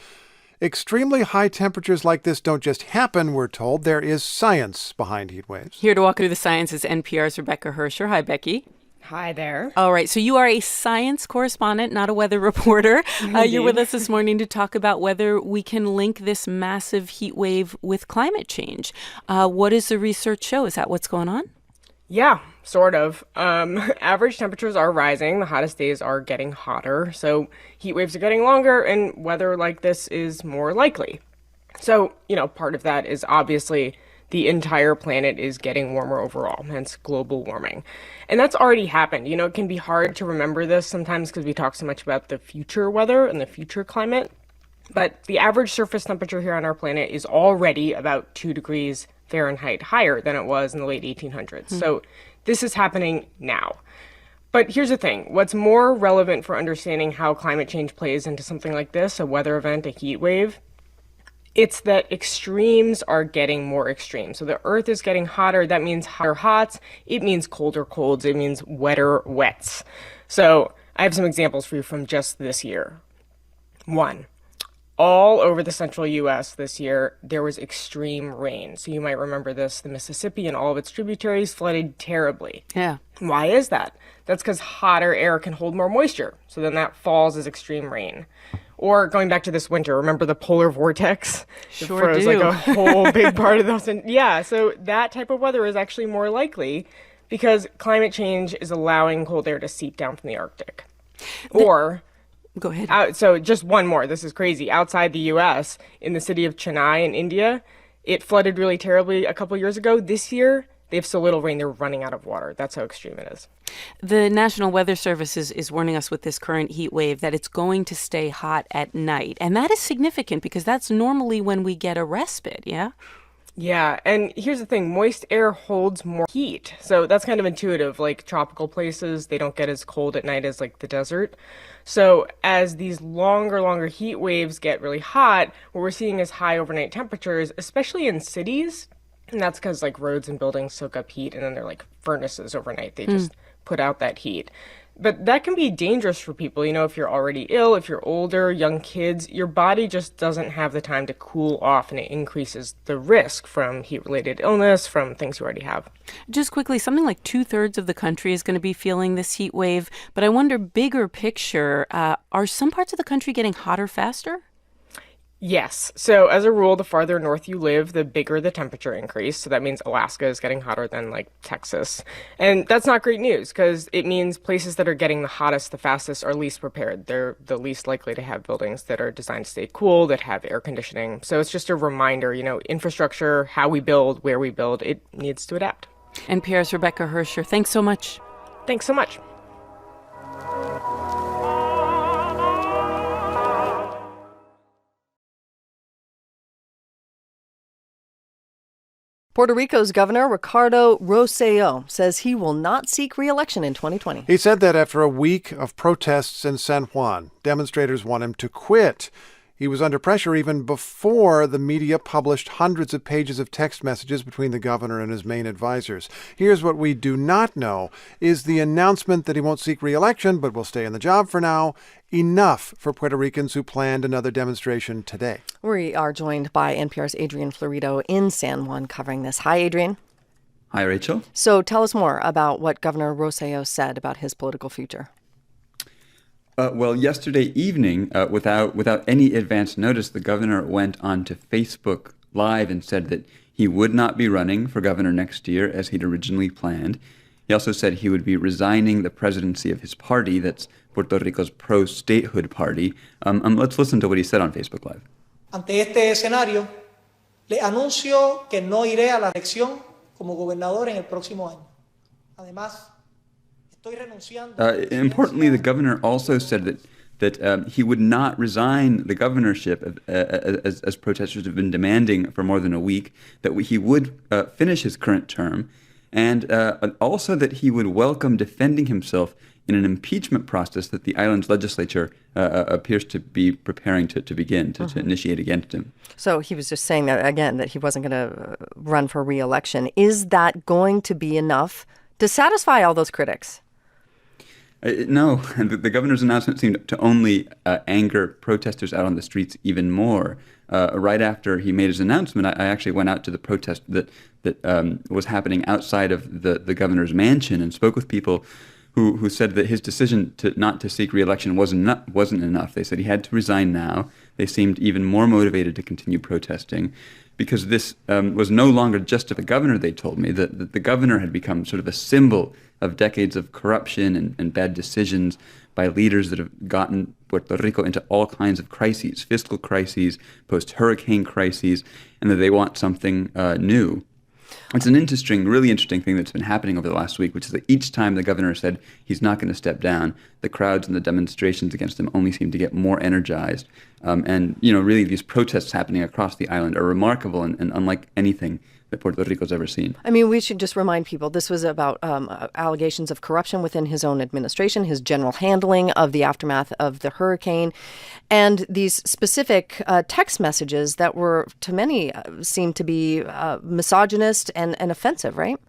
Extremely high temperatures like this don't just happen, we're told. There is science behind heat waves. Here to walk through the science is NPR's Rebecca Hersher. Hi, Becky. Hi there. All right. So you are a science correspondent, not a weather reporter. You're with us this morning to talk about whether we can link this massive heat wave with climate change. What does the research show? Is that what's going on? Yeah, sort of. Average temperatures are rising. The hottest days are getting hotter. So heat waves are getting longer and weather like this is more likely. So, part of that is obviously the entire planet is getting warmer overall, hence global warming. And that's already happened. It can be hard to remember this sometimes because we talk so much about the future weather and the future climate. But the average surface temperature here on our planet is already about 2 degrees Fahrenheit higher than it was in the late 1800s. So this is happening now. But here's the thing. What's more relevant for understanding how climate change plays into something like this, a weather event, a heat wave, it's that extremes are getting more extreme. So the Earth is getting hotter. That means hotter hots. It means colder colds. It means wetter wets. So I have some examples for you from just this year. 1, all over the central U.S. this year, there was extreme rain. So you might remember this. The Mississippi and all of its tributaries flooded terribly. Yeah. Why is that? That's because hotter air can hold more moisture. So then that falls as extreme rain. Or going back to this winter, remember the polar vortex? Sure it froze do. like a whole big part of those. Yeah, so that type of weather is actually more likely because climate change is allowing cold air to seep down from the Arctic. Go ahead. So just one more. This is crazy. Outside the U.S., in the city of Chennai in India, it flooded really terribly a couple years ago. This year, they have so little rain, they're running out of water. That's how extreme it is. The National Weather Service is warning us with this current heat wave that it's going to stay hot at night. And that is significant because that's normally when we get a respite, yeah? Yeah, and here's the thing, moist air holds more heat. So that's kind of intuitive, like tropical places, they don't get as cold at night as like the desert. So as these longer heat waves get really hot, what we're seeing is high overnight temperatures, especially in cities. And that's because like roads and buildings soak up heat and then they're like furnaces overnight. They just put out that heat. But that can be dangerous for people. You know, if you're already ill, if you're older, young kids, your body just doesn't have the time to cool off, and it increases the risk from heat-related illness, from things you already have. Just quickly, something like 2/3 of the country is going to be feeling this heat wave. But I wonder, bigger picture, are some parts of the country getting hotter faster? Yes. So as a rule, the farther north you live, the bigger the temperature increase. So that means Alaska is getting hotter than like Texas. And that's not great news because it means places that are getting the hottest the fastest are least prepared. They're the least likely to have buildings that are designed to stay cool, that have air conditioning. So it's just a reminder, you know, infrastructure, how we build, where we build, it needs to adapt. NPR's Rebecca Hersher, thanks so much. Thanks so much. Puerto Rico's Governor Ricardo Rosselló says he will not seek re-election in 2020. He said that after a week of protests in San Juan. Demonstrators want him to quit. He was under pressure even before the media published hundreds of pages of text messages between the governor and his main advisors. Here's what we do not know. Is the announcement that he won't seek re-election but will stay in the job for now enough for Puerto Ricans who planned another demonstration today? We are joined by NPR's Adrian Florido in San Juan covering this. Hi, Adrian. Hi, Rachel. So tell us more about what Governor Rosselló said about his political future. Well, yesterday evening, without any advance notice, the governor went on to Facebook Live and said that he would not be running for governor next year as he'd originally planned. He also said he would be resigning the presidency of his party, that's Puerto Rico's pro-statehood party. Let's listen to what he said on Facebook Live. Ante este escenario, le anuncio que no iré a la elección como gobernador en el próximo año. Además, importantly, the governor also said that he would not resign the governorship as protesters have been demanding for more than a week, that he would finish his current term, and also that he would welcome defending himself in an impeachment process that the island's legislature appears to be preparing to begin, to initiate against him. So he was just saying that, again, that he wasn't going to run for re-election. Is that going to be enough to satisfy all those critics? No, the governor's announcement seemed to only anger protesters out on the streets even more. Right after he made his announcement, I actually went out to the protest that was happening outside of the governor's mansion and spoke with people who said that his decision not to seek re-election wasn't enough. They said he had to resign now. They seemed even more motivated to continue protesting because this was no longer just of the governor, they told me. That the governor had become sort of a symbol of decades of corruption and bad decisions by leaders that have gotten Puerto Rico into all kinds of crises, fiscal crises, post-hurricane crises, and that they want something new. It's an really interesting thing that's been happening over the last week, which is that each time the governor said he's not going to step down, the crowds and the demonstrations against him only seem to get more energized. And, really these protests happening across the island are remarkable and unlike anything that Puerto Rico's ever seen. I mean, we should just remind people this was about allegations of corruption within his own administration, his general handling of the aftermath of the hurricane, and these specific text messages that were, to many, seemed to be misogynist and offensive, right?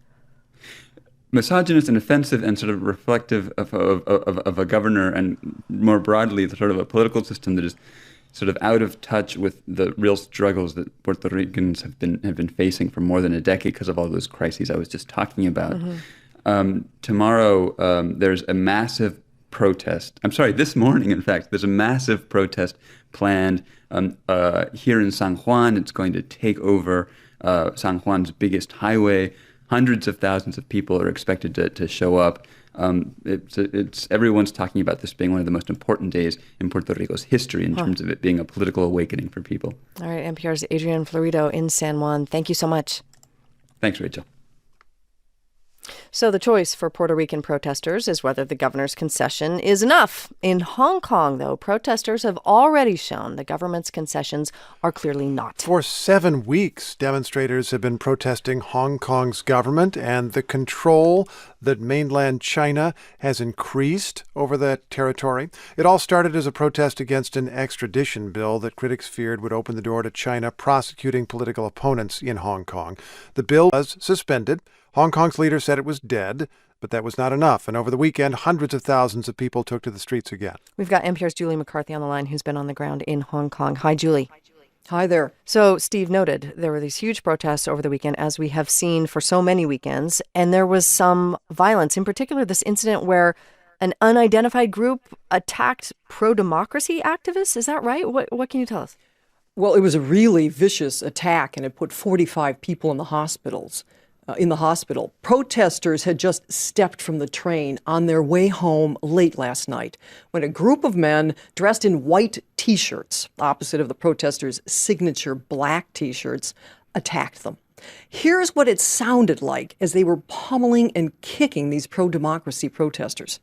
Misogynist and offensive and sort of reflective of a governor and more broadly sort of a political system that is sort of out of touch with the real struggles that Puerto Ricans have been facing for more than a decade because of all those crises I was just talking about. Tomorrow, there's a massive protest. This morning, in fact, there's a massive protest planned here in San Juan. It's going to take over San Juan's biggest highway. Hundreds of thousands of people are expected to show up. Everyone's talking about this being one of the most important days in Puerto Rico's history in terms of it being a political awakening for people. All right, NPR's Adrian Florido in San Juan. Thank you so much. Thanks, Rachel. So the choice for Puerto Rican protesters is whether the governor's concession is enough. In Hong Kong, though, protesters have already shown the government's concessions are clearly not. For 7 weeks, demonstrators have been protesting Hong Kong's government and the control that mainland China has increased over that territory. It all started as a protest against an extradition bill that critics feared would open the door to China prosecuting political opponents in Hong Kong. The bill was suspended. Hong Kong's leader said it was dead, but that was not enough. And over the weekend, hundreds of thousands of people took to the streets again. We've got NPR's Julie McCarthy on the line, who's been on the ground in Hong Kong. Hi, Julie. Hi there. So Steve noted there were these huge protests over the weekend, as we have seen for so many weekends, and there was some violence, in particular this incident where an unidentified group attacked pro-democracy activists. Is that right? What can you tell us? Well, it was a really vicious attack, and it put 45 people in the hospital. Protesters had just stepped from the train on their way home late last night when a group of men dressed in white T-shirts, opposite of the protesters' signature black T-shirts, attacked them. Here's what it sounded like as they were pummeling and kicking these pro-democracy protesters.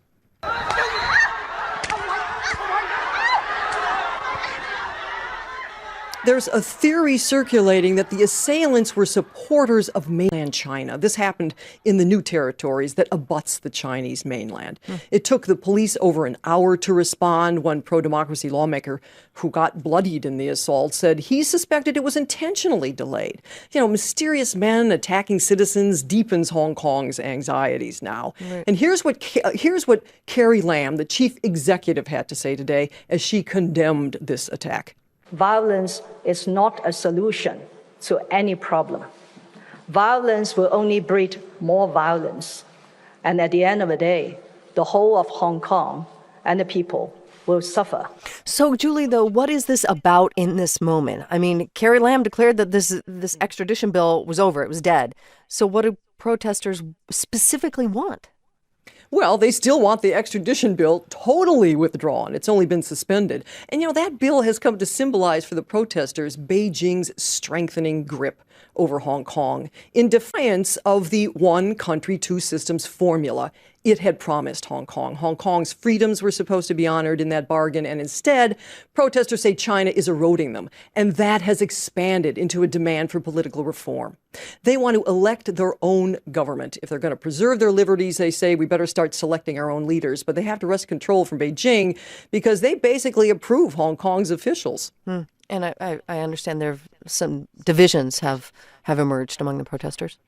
There's a theory circulating that the assailants were supporters of mainland China. This happened in the New Territories that abuts the Chinese mainland. It took the police over an hour to respond. One pro-democracy lawmaker who got bloodied in the assault said he suspected it was intentionally delayed. Mysterious men attacking citizens deepens Hong Kong's anxieties now. Right. And here's what Carrie Lam, the chief executive, had to say today as she condemned this attack. Violence is not a solution to any problem. Violence will only breed more violence. And at the end of the day, the whole of Hong Kong and the people will suffer. So, Julie, though, what is this about in this moment? I mean, Carrie Lam declared that this extradition bill was over. It was dead. So what do protesters specifically want? Well, they still want the extradition bill totally withdrawn. It's only been suspended. And, that bill has come to symbolize for the protesters Beijing's strengthening grip over Hong Kong in defiance of the one country, two systems formula it had promised Hong Kong. Hong Kong's freedoms were supposed to be honored in that bargain, and instead, protesters say China is eroding them, and that has expanded into a demand for political reform. They want to elect their own government. If they're going to preserve their liberties, they say we better start selecting our own leaders, but they have to wrest control from Beijing because they basically approve Hong Kong's officials. And I understand there some divisions have emerged among the protesters.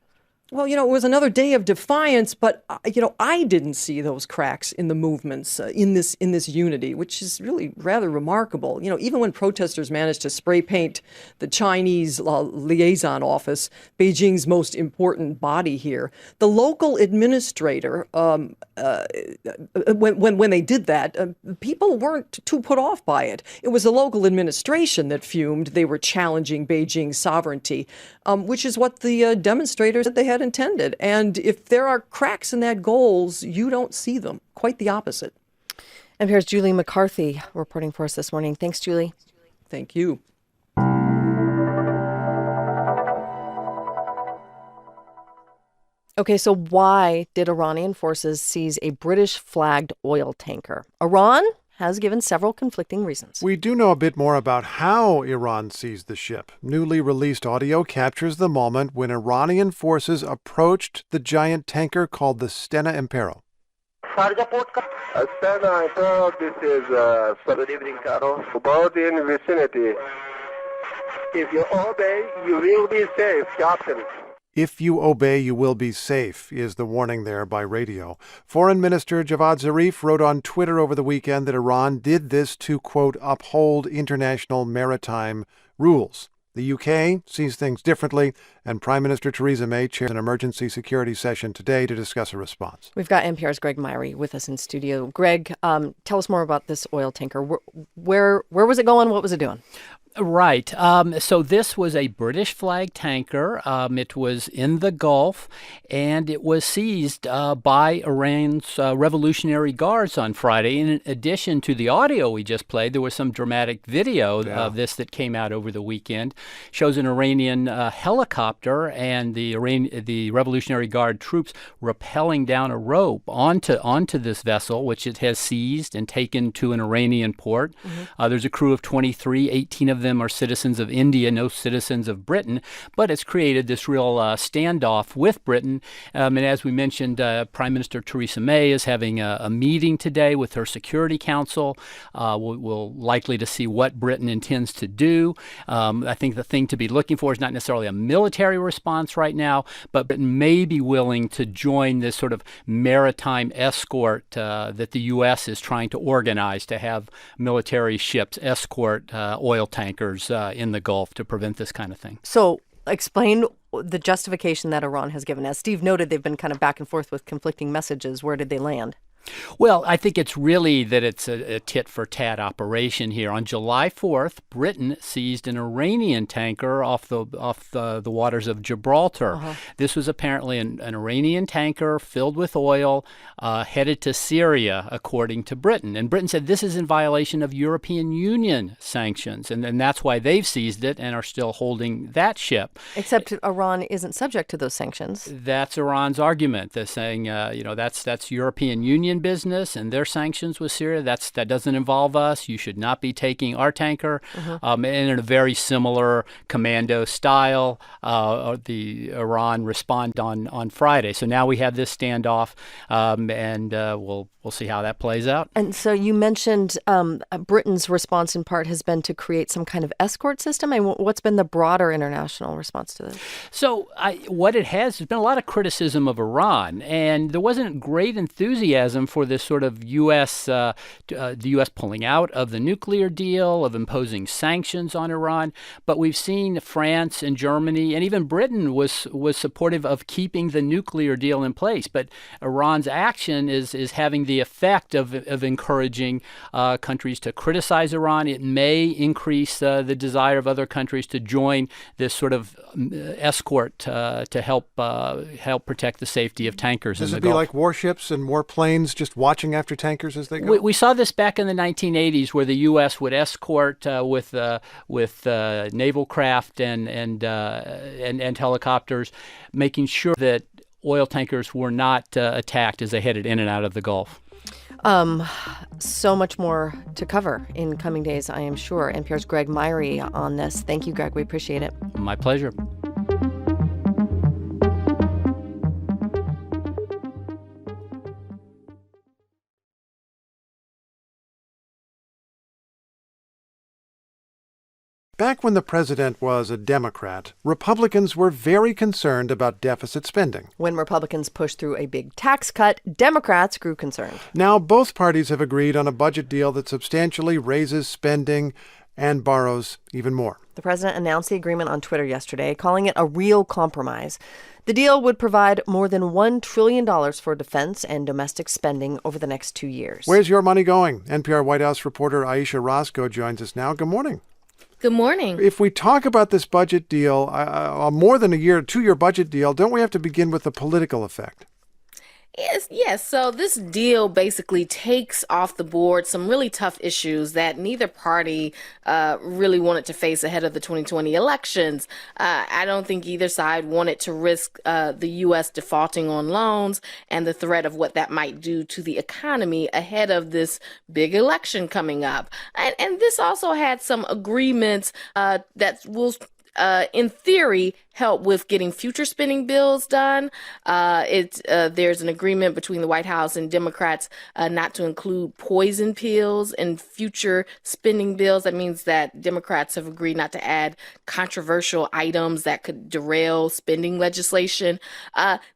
Well, it was another day of defiance, but, I didn't see those cracks in the movements, in this unity, which is really rather remarkable. Even when protesters managed to spray paint the Chinese liaison office, Beijing's most important body here, the local administrator, when they did that, people weren't too put off by it. It was the local administration that fumed. They were challenging Beijing's sovereignty, which is what the demonstrators said they had intended. And if there are cracks in that goals, you don't see them. Quite the opposite. NPR's Julie McCarthy reporting for us this morning. Thanks, Julie. Thank you. Okay, so why did Iranian forces seize a British-flagged oil tanker? Iran has given several conflicting reasons. We do know a bit more about how Iran seized the ship. Newly released audio captures the moment when Iranian forces approached the giant tanker called the Stena Impero. Stena Impero, this is good evening, Carol. About in vicinity. If you obey, you will be safe, Captain. If you obey, you will be safe, is the warning there by radio. Foreign Minister Javad Zarif wrote on Twitter over the weekend that Iran did this to, quote, uphold international maritime rules. The UK sees things differently, and Prime Minister Theresa May chairs an emergency security session today to discuss a response. We've got NPR's Greg Myrie with us in studio. Greg, tell us more about this oil tanker. Where was it going? What was it doing? Right. So this was a British flag tanker. It was in the Gulf, and it was seized by Iran's Revolutionary Guards on Friday. In addition to the audio we just played, there was some dramatic video of this that came out over the weekend. Shows an Iranian helicopter and the Revolutionary Guard troops rappelling down a rope onto this vessel, which it has seized and taken to an Iranian port. There's a crew of 23, 18 of them are citizens of India, no citizens of Britain, but it's created this real standoff with Britain. And as we mentioned, Prime Minister Theresa May is having a meeting today with her Security Council. We'll likely to see what Britain intends to do. I think the thing to be looking for is not necessarily a military response right now, but Britain may be willing to join this sort of maritime escort that the U.S. is trying to organize to have military ships escort oil tankers in the Gulf to prevent this kind of thing. So explain the justification that Iran has given. As Steve noted, they've been kind of back and forth with conflicting messages. Where did they land? Well, I think it's really that it's a tit-for-tat operation here. On July 4th, Britain seized an Iranian tanker off the waters of Gibraltar. This was apparently an Iranian tanker filled with oil headed to Syria, according to Britain. And Britain said this is in violation of European Union sanctions, and that's why they've seized it and are still holding that ship. Except Iran isn't subject to those sanctions. That's Iran's argument. They're saying, that's European Union business and their sanctions with Syria. That doesn't involve us. You should not be taking our tanker. And in a very similar commando style, the Iran responded on Friday. So now we have this standoff, and we'll see how that plays out. And so you mentioned Britain's response in part has been to create some kind of escort system. And what's been the broader international response to this? So there's been a lot of criticism of Iran, and there wasn't great enthusiasm for this sort of the U.S. pulling out of the nuclear deal, of imposing sanctions on Iran. But we've seen France and Germany and even Britain was supportive of keeping the nuclear deal in place. But Iran's action is having the effect of encouraging countries to criticize Iran. It may increase the desire of other countries to join this sort of escort to help protect the safety of tankers in the Gulf. Does it be like warships and more planes just watching after tankers as they go? We saw this back in the 1980s, where the U.S. would escort with naval craft and helicopters, making sure that oil tankers were not attacked as they headed in and out of the Gulf. So much more to cover in coming days, I am sure. NPR's Greg Myrie on this. Thank you, Greg. We appreciate it. My pleasure. Back when the president was a Democrat, Republicans were very concerned about deficit spending. When Republicans pushed through a big tax cut, Democrats grew concerned. Now both parties have agreed on a budget deal that substantially raises spending and borrows even more. The president announced the agreement on Twitter yesterday, calling it a real compromise. The deal would provide more than $1 trillion for defense and domestic spending over the next 2 years. Where's your money going? NPR White House reporter Aisha Roscoe joins us now. Good morning. Good morning. If we talk about this budget deal, more than a 2-year budget deal, don't we have to begin with the political effect? Yes. So this deal basically takes off the board some really tough issues that neither party really wanted to face ahead of the 2020 elections. I don't think either side wanted to risk the U.S. defaulting on loans and the threat of what that might do to the economy ahead of this big election coming up. And this also had some agreements that will, in theory, help with getting future spending bills done. There's an agreement between the White House and Democrats not to include poison pills in future spending bills. That means that Democrats have agreed not to add controversial items that could derail spending legislation.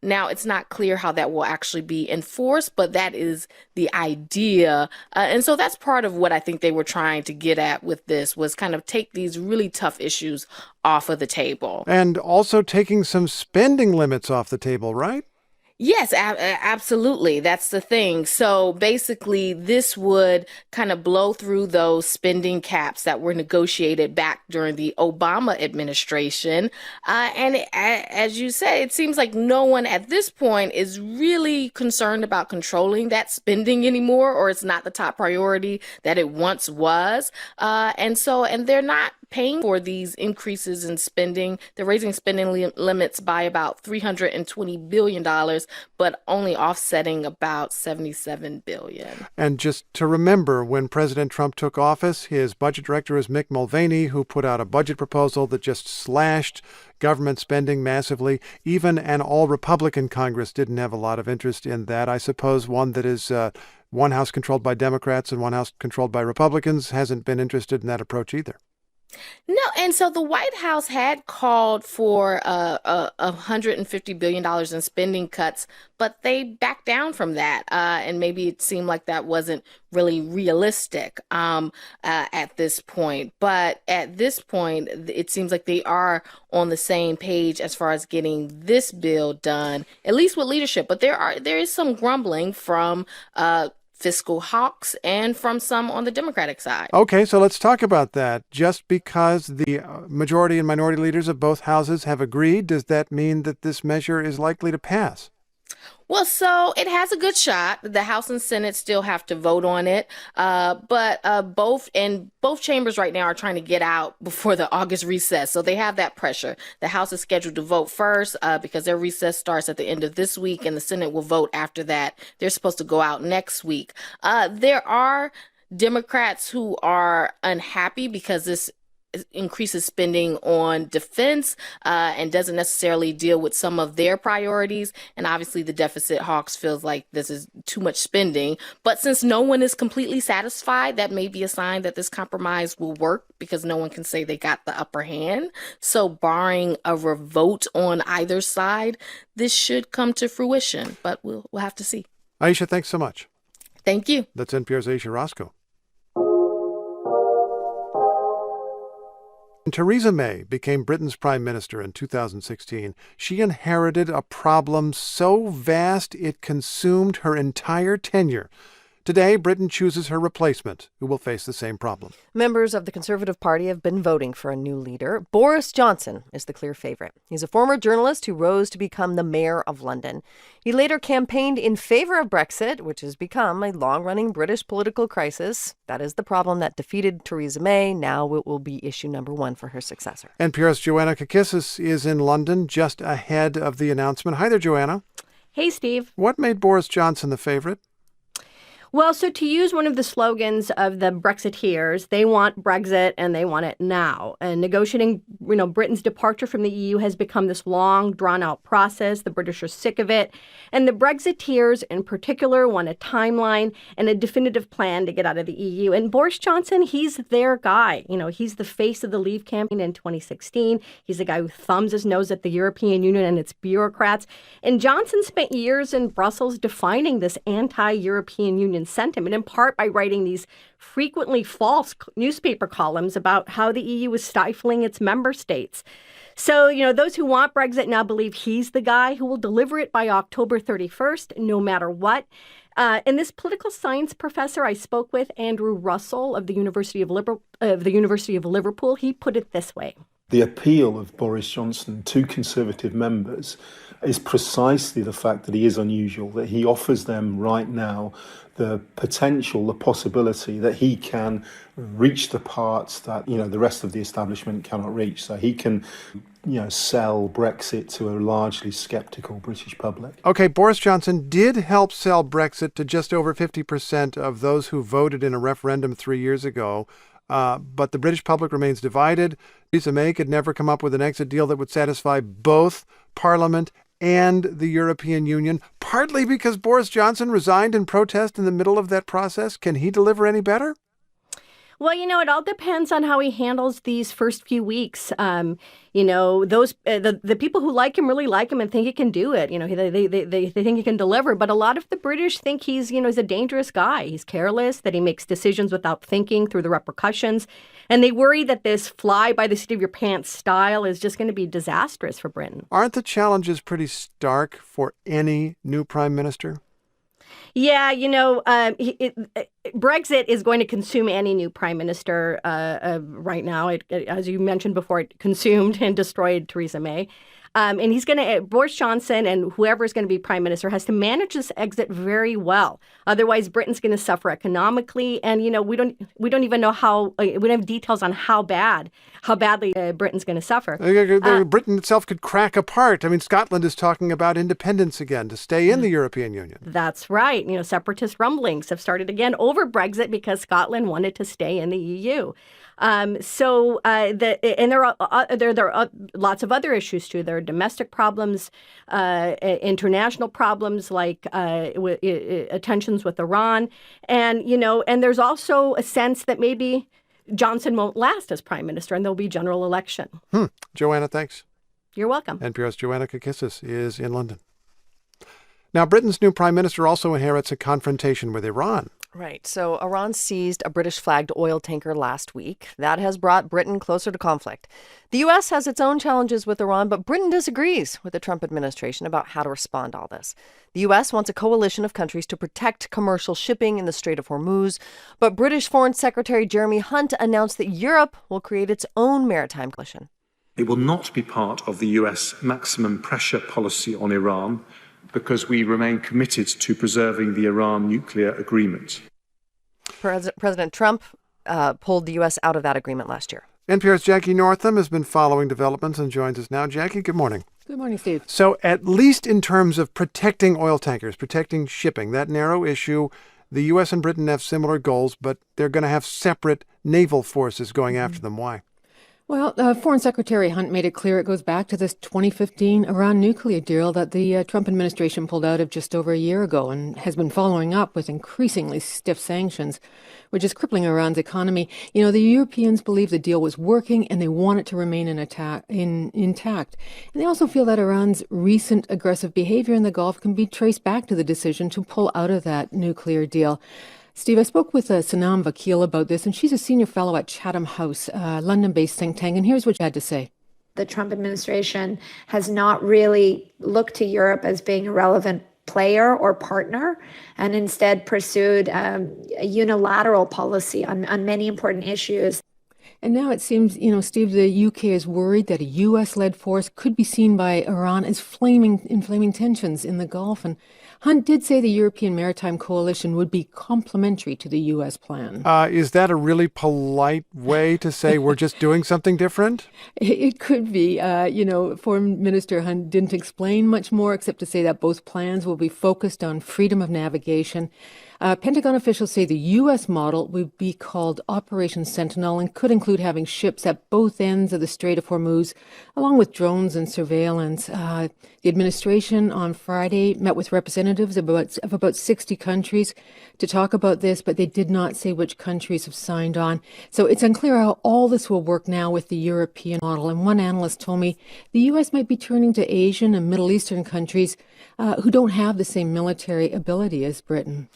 Now, it's not clear how that will actually be enforced, but that is the idea. And so that's part of what I think they were trying to get at with this, was kind of take these really tough issues off of the table. And also taking some spending limits off the table, right? Yes, absolutely. That's the thing. So basically, this would kind of blow through those spending caps that were negotiated back during the Obama administration. As you said, it seems like no one at this point is really concerned about controlling that spending anymore, or it's not the top priority that it once was. And they're not paying for these increases in spending. They're raising spending limits by about $320 billion, but only offsetting about $77 billion. And just to remember, when President Trump took office, his budget director is Mick Mulvaney, who put out a budget proposal that just slashed government spending massively. Even an all-Republican Congress didn't have a lot of interest in that. I suppose one that is one house controlled by Democrats and one house controlled by Republicans hasn't been interested in that approach either. No, and so the White House had called for $150 billion in spending cuts, but they backed down from that. And maybe it seemed like that wasn't really realistic at this point. But at this point, it seems like they are on the same page as far as getting this bill done, at least with leadership. But there is some grumbling from fiscal hawks and from some on the Democratic side. Okay, so let's talk about that. Just because the majority and minority leaders of both houses have agreed, does that mean that this measure is likely to pass? Well, so it has a good shot. The House and Senate still have to vote on it, but both chambers right now are trying to get out before the August recess, so they have that pressure. The House is scheduled to vote first because their recess starts at the end of this week, and the Senate will vote after that. They're supposed to go out next week. There are Democrats who are unhappy because this increases spending on defense and doesn't necessarily deal with some of their priorities. And obviously the deficit hawks feels like this is too much spending. But since no one is completely satisfied, that may be a sign that this compromise will work because no one can say they got the upper hand. So barring a revote on either side, this should come to fruition. But we'll have to see. Aisha, thanks so much. Thank you. That's NPR's Aisha Roscoe. When Theresa May became Britain's prime minister in 2016, she inherited a problem so vast it consumed her entire tenure. Today, Britain chooses her replacement, who will face the same problem. Members of the Conservative Party have been voting for a new leader. Boris Johnson is the clear favorite. He's a former journalist who rose to become the mayor of London. He later campaigned in favor of Brexit, which has become a long-running British political crisis. That is the problem that defeated Theresa May. Now it will be issue number one for her successor. NPR's Joanna Kakissis is in London just ahead of the announcement. Hi there, Joanna. Hey, Steve. What made Boris Johnson the favorite? Well, so to use one of the slogans of the Brexiteers, they want Brexit and they want it now. And negotiating, Britain's departure from the EU has become this long, drawn-out process. The British are sick of it. And the Brexiteers in particular want a timeline and a definitive plan to get out of the EU. And Boris Johnson, he's their guy. He's the face of the Leave campaign in 2016. He's the guy who thumbs his nose at the European Union and its bureaucrats. And Johnson spent years in Brussels defining this anti-European Union sentiment, in part by writing these frequently false newspaper columns about how the EU is stifling its member states. So, those who want Brexit now believe he's the guy who will deliver it by October 31st, no matter what. And this political science professor I spoke with, Andrew Russell of the University of Liverpool, he put it this way. The appeal of Boris Johnson to Conservative members is precisely the fact that he is unusual, that he offers them right now the potential, the possibility that he can reach the parts that, the rest of the establishment cannot reach. So he can, sell Brexit to a largely skeptical British public. Okay, Boris Johnson did help sell Brexit to just over 50% of those who voted in a referendum 3 years ago. But the British public remains divided. Theresa May could never come up with an exit deal that would satisfy both Parliament and the European Union, partly because Boris Johnson resigned in protest in the middle of that process. Can he deliver any better? Well, it all depends on how he handles these first few weeks. Those the people who like him really like him and think he can do it. They think he can deliver. But a lot of the British think he's a dangerous guy. He's careless, that he makes decisions without thinking through the repercussions, and they worry that this fly by the seat of your pants style is just going to be disastrous for Britain. Aren't the challenges pretty stark for any new prime minister? Yeah, Brexit is going to consume any new prime minister right now. As you mentioned before, it consumed and destroyed Theresa May. And Boris Johnson and whoever is going to be prime minister has to manage this exit very well. Otherwise, Britain's going to suffer economically. And, we don't even know we don't have details on how badly Britain's going to suffer. Britain itself could crack apart. I mean, Scotland is talking about independence again to stay in the European Union. That's right. Separatist rumblings have started again over Brexit because Scotland wanted to stay in the EU. There are lots of other issues too. There are domestic problems, international problems like tensions with Iran, and there's also a sense that maybe Johnson won't last as prime minister, and there'll be general election. Joanna, thanks. You're welcome. NPR's Joanna Kakissis is in London. Now, Britain's new prime minister also inherits a confrontation with Iran. Right. So Iran seized a British-flagged oil tanker last week. That has brought Britain closer to conflict. The U.S. has its own challenges with Iran, but Britain disagrees with the Trump administration about how to respond to all this. The U.S. wants a coalition of countries to protect commercial shipping in the Strait of Hormuz, but British Foreign Secretary Jeremy Hunt announced that Europe will create its own maritime coalition. It will not be part of the U.S. maximum pressure policy on Iran, because we remain committed to preserving the Iran nuclear agreement. President Trump pulled the U.S. out of that agreement last year. NPR's Jackie Northam has been following developments and joins us now. Jackie, good morning. Good morning, Steve. So at least in terms of protecting oil tankers, protecting shipping, that narrow issue, the U.S. and Britain have similar goals, but they're going to have separate naval forces going after them. Why? Well, Foreign Secretary Hunt made it clear it goes back to this 2015 Iran nuclear deal that the Trump administration pulled out of just over a year ago and has been following up with increasingly stiff sanctions, which is crippling Iran's economy. The Europeans believe the deal was working and they want it to remain intact. And they also feel that Iran's recent aggressive behavior in the Gulf can be traced back to the decision to pull out of that nuclear deal. Steve, I spoke with Sanam Vakil about this, and she's a senior fellow at Chatham House, a London-based think tank, and here's what she had to say. The Trump administration has not really looked to Europe as being a relevant player or partner, and instead pursued a unilateral policy on many important issues. And now it seems, Steve, the UK is worried that a US-led force could be seen by Iran as inflaming tensions in the Gulf. And Hunt did say the European Maritime Coalition would be complementary to the U.S. plan. Is that a really polite way to say we're just doing something different? It could be. Foreign Minister Hunt didn't explain much more except to say that both plans will be focused on freedom of navigation. Pentagon officials say the U.S. model would be called Operation Sentinel and could include having ships at both ends of the Strait of Hormuz, along with drones and surveillance. The administration on Friday met with representatives of about 60 countries to talk about this, but they did not say which countries have signed on. So it's unclear how all this will work now with the European model. And one analyst told me the U.S. might be turning to Asian and Middle Eastern countries who don't have the same military ability as Britain.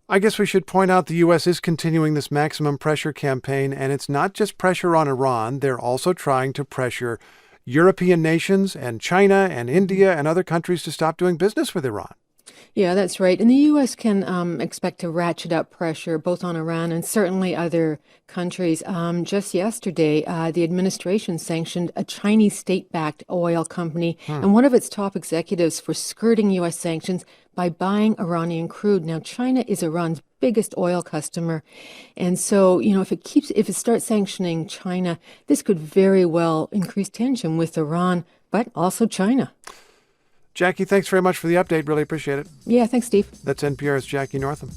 I guess we should point out the U.S. is continuing this maximum pressure campaign, and it's not just pressure on Iran. They're also trying to pressure European nations and China and India and other countries to stop doing business with Iran. Yeah, that's right. And the U.S. can expect to ratchet up pressure both on Iran and certainly other countries. Just yesterday, the administration sanctioned a Chinese state-backed oil company and one of its top executives for skirting U.S. sanctions by buying Iranian crude. Now, China is Iran's biggest oil customer. And so, if it starts sanctioning China, this could very well increase tension with Iran, but also China. Jackie, thanks very much for the update. Really appreciate it. Yeah, thanks, Steve. That's NPR's Jackie Northam.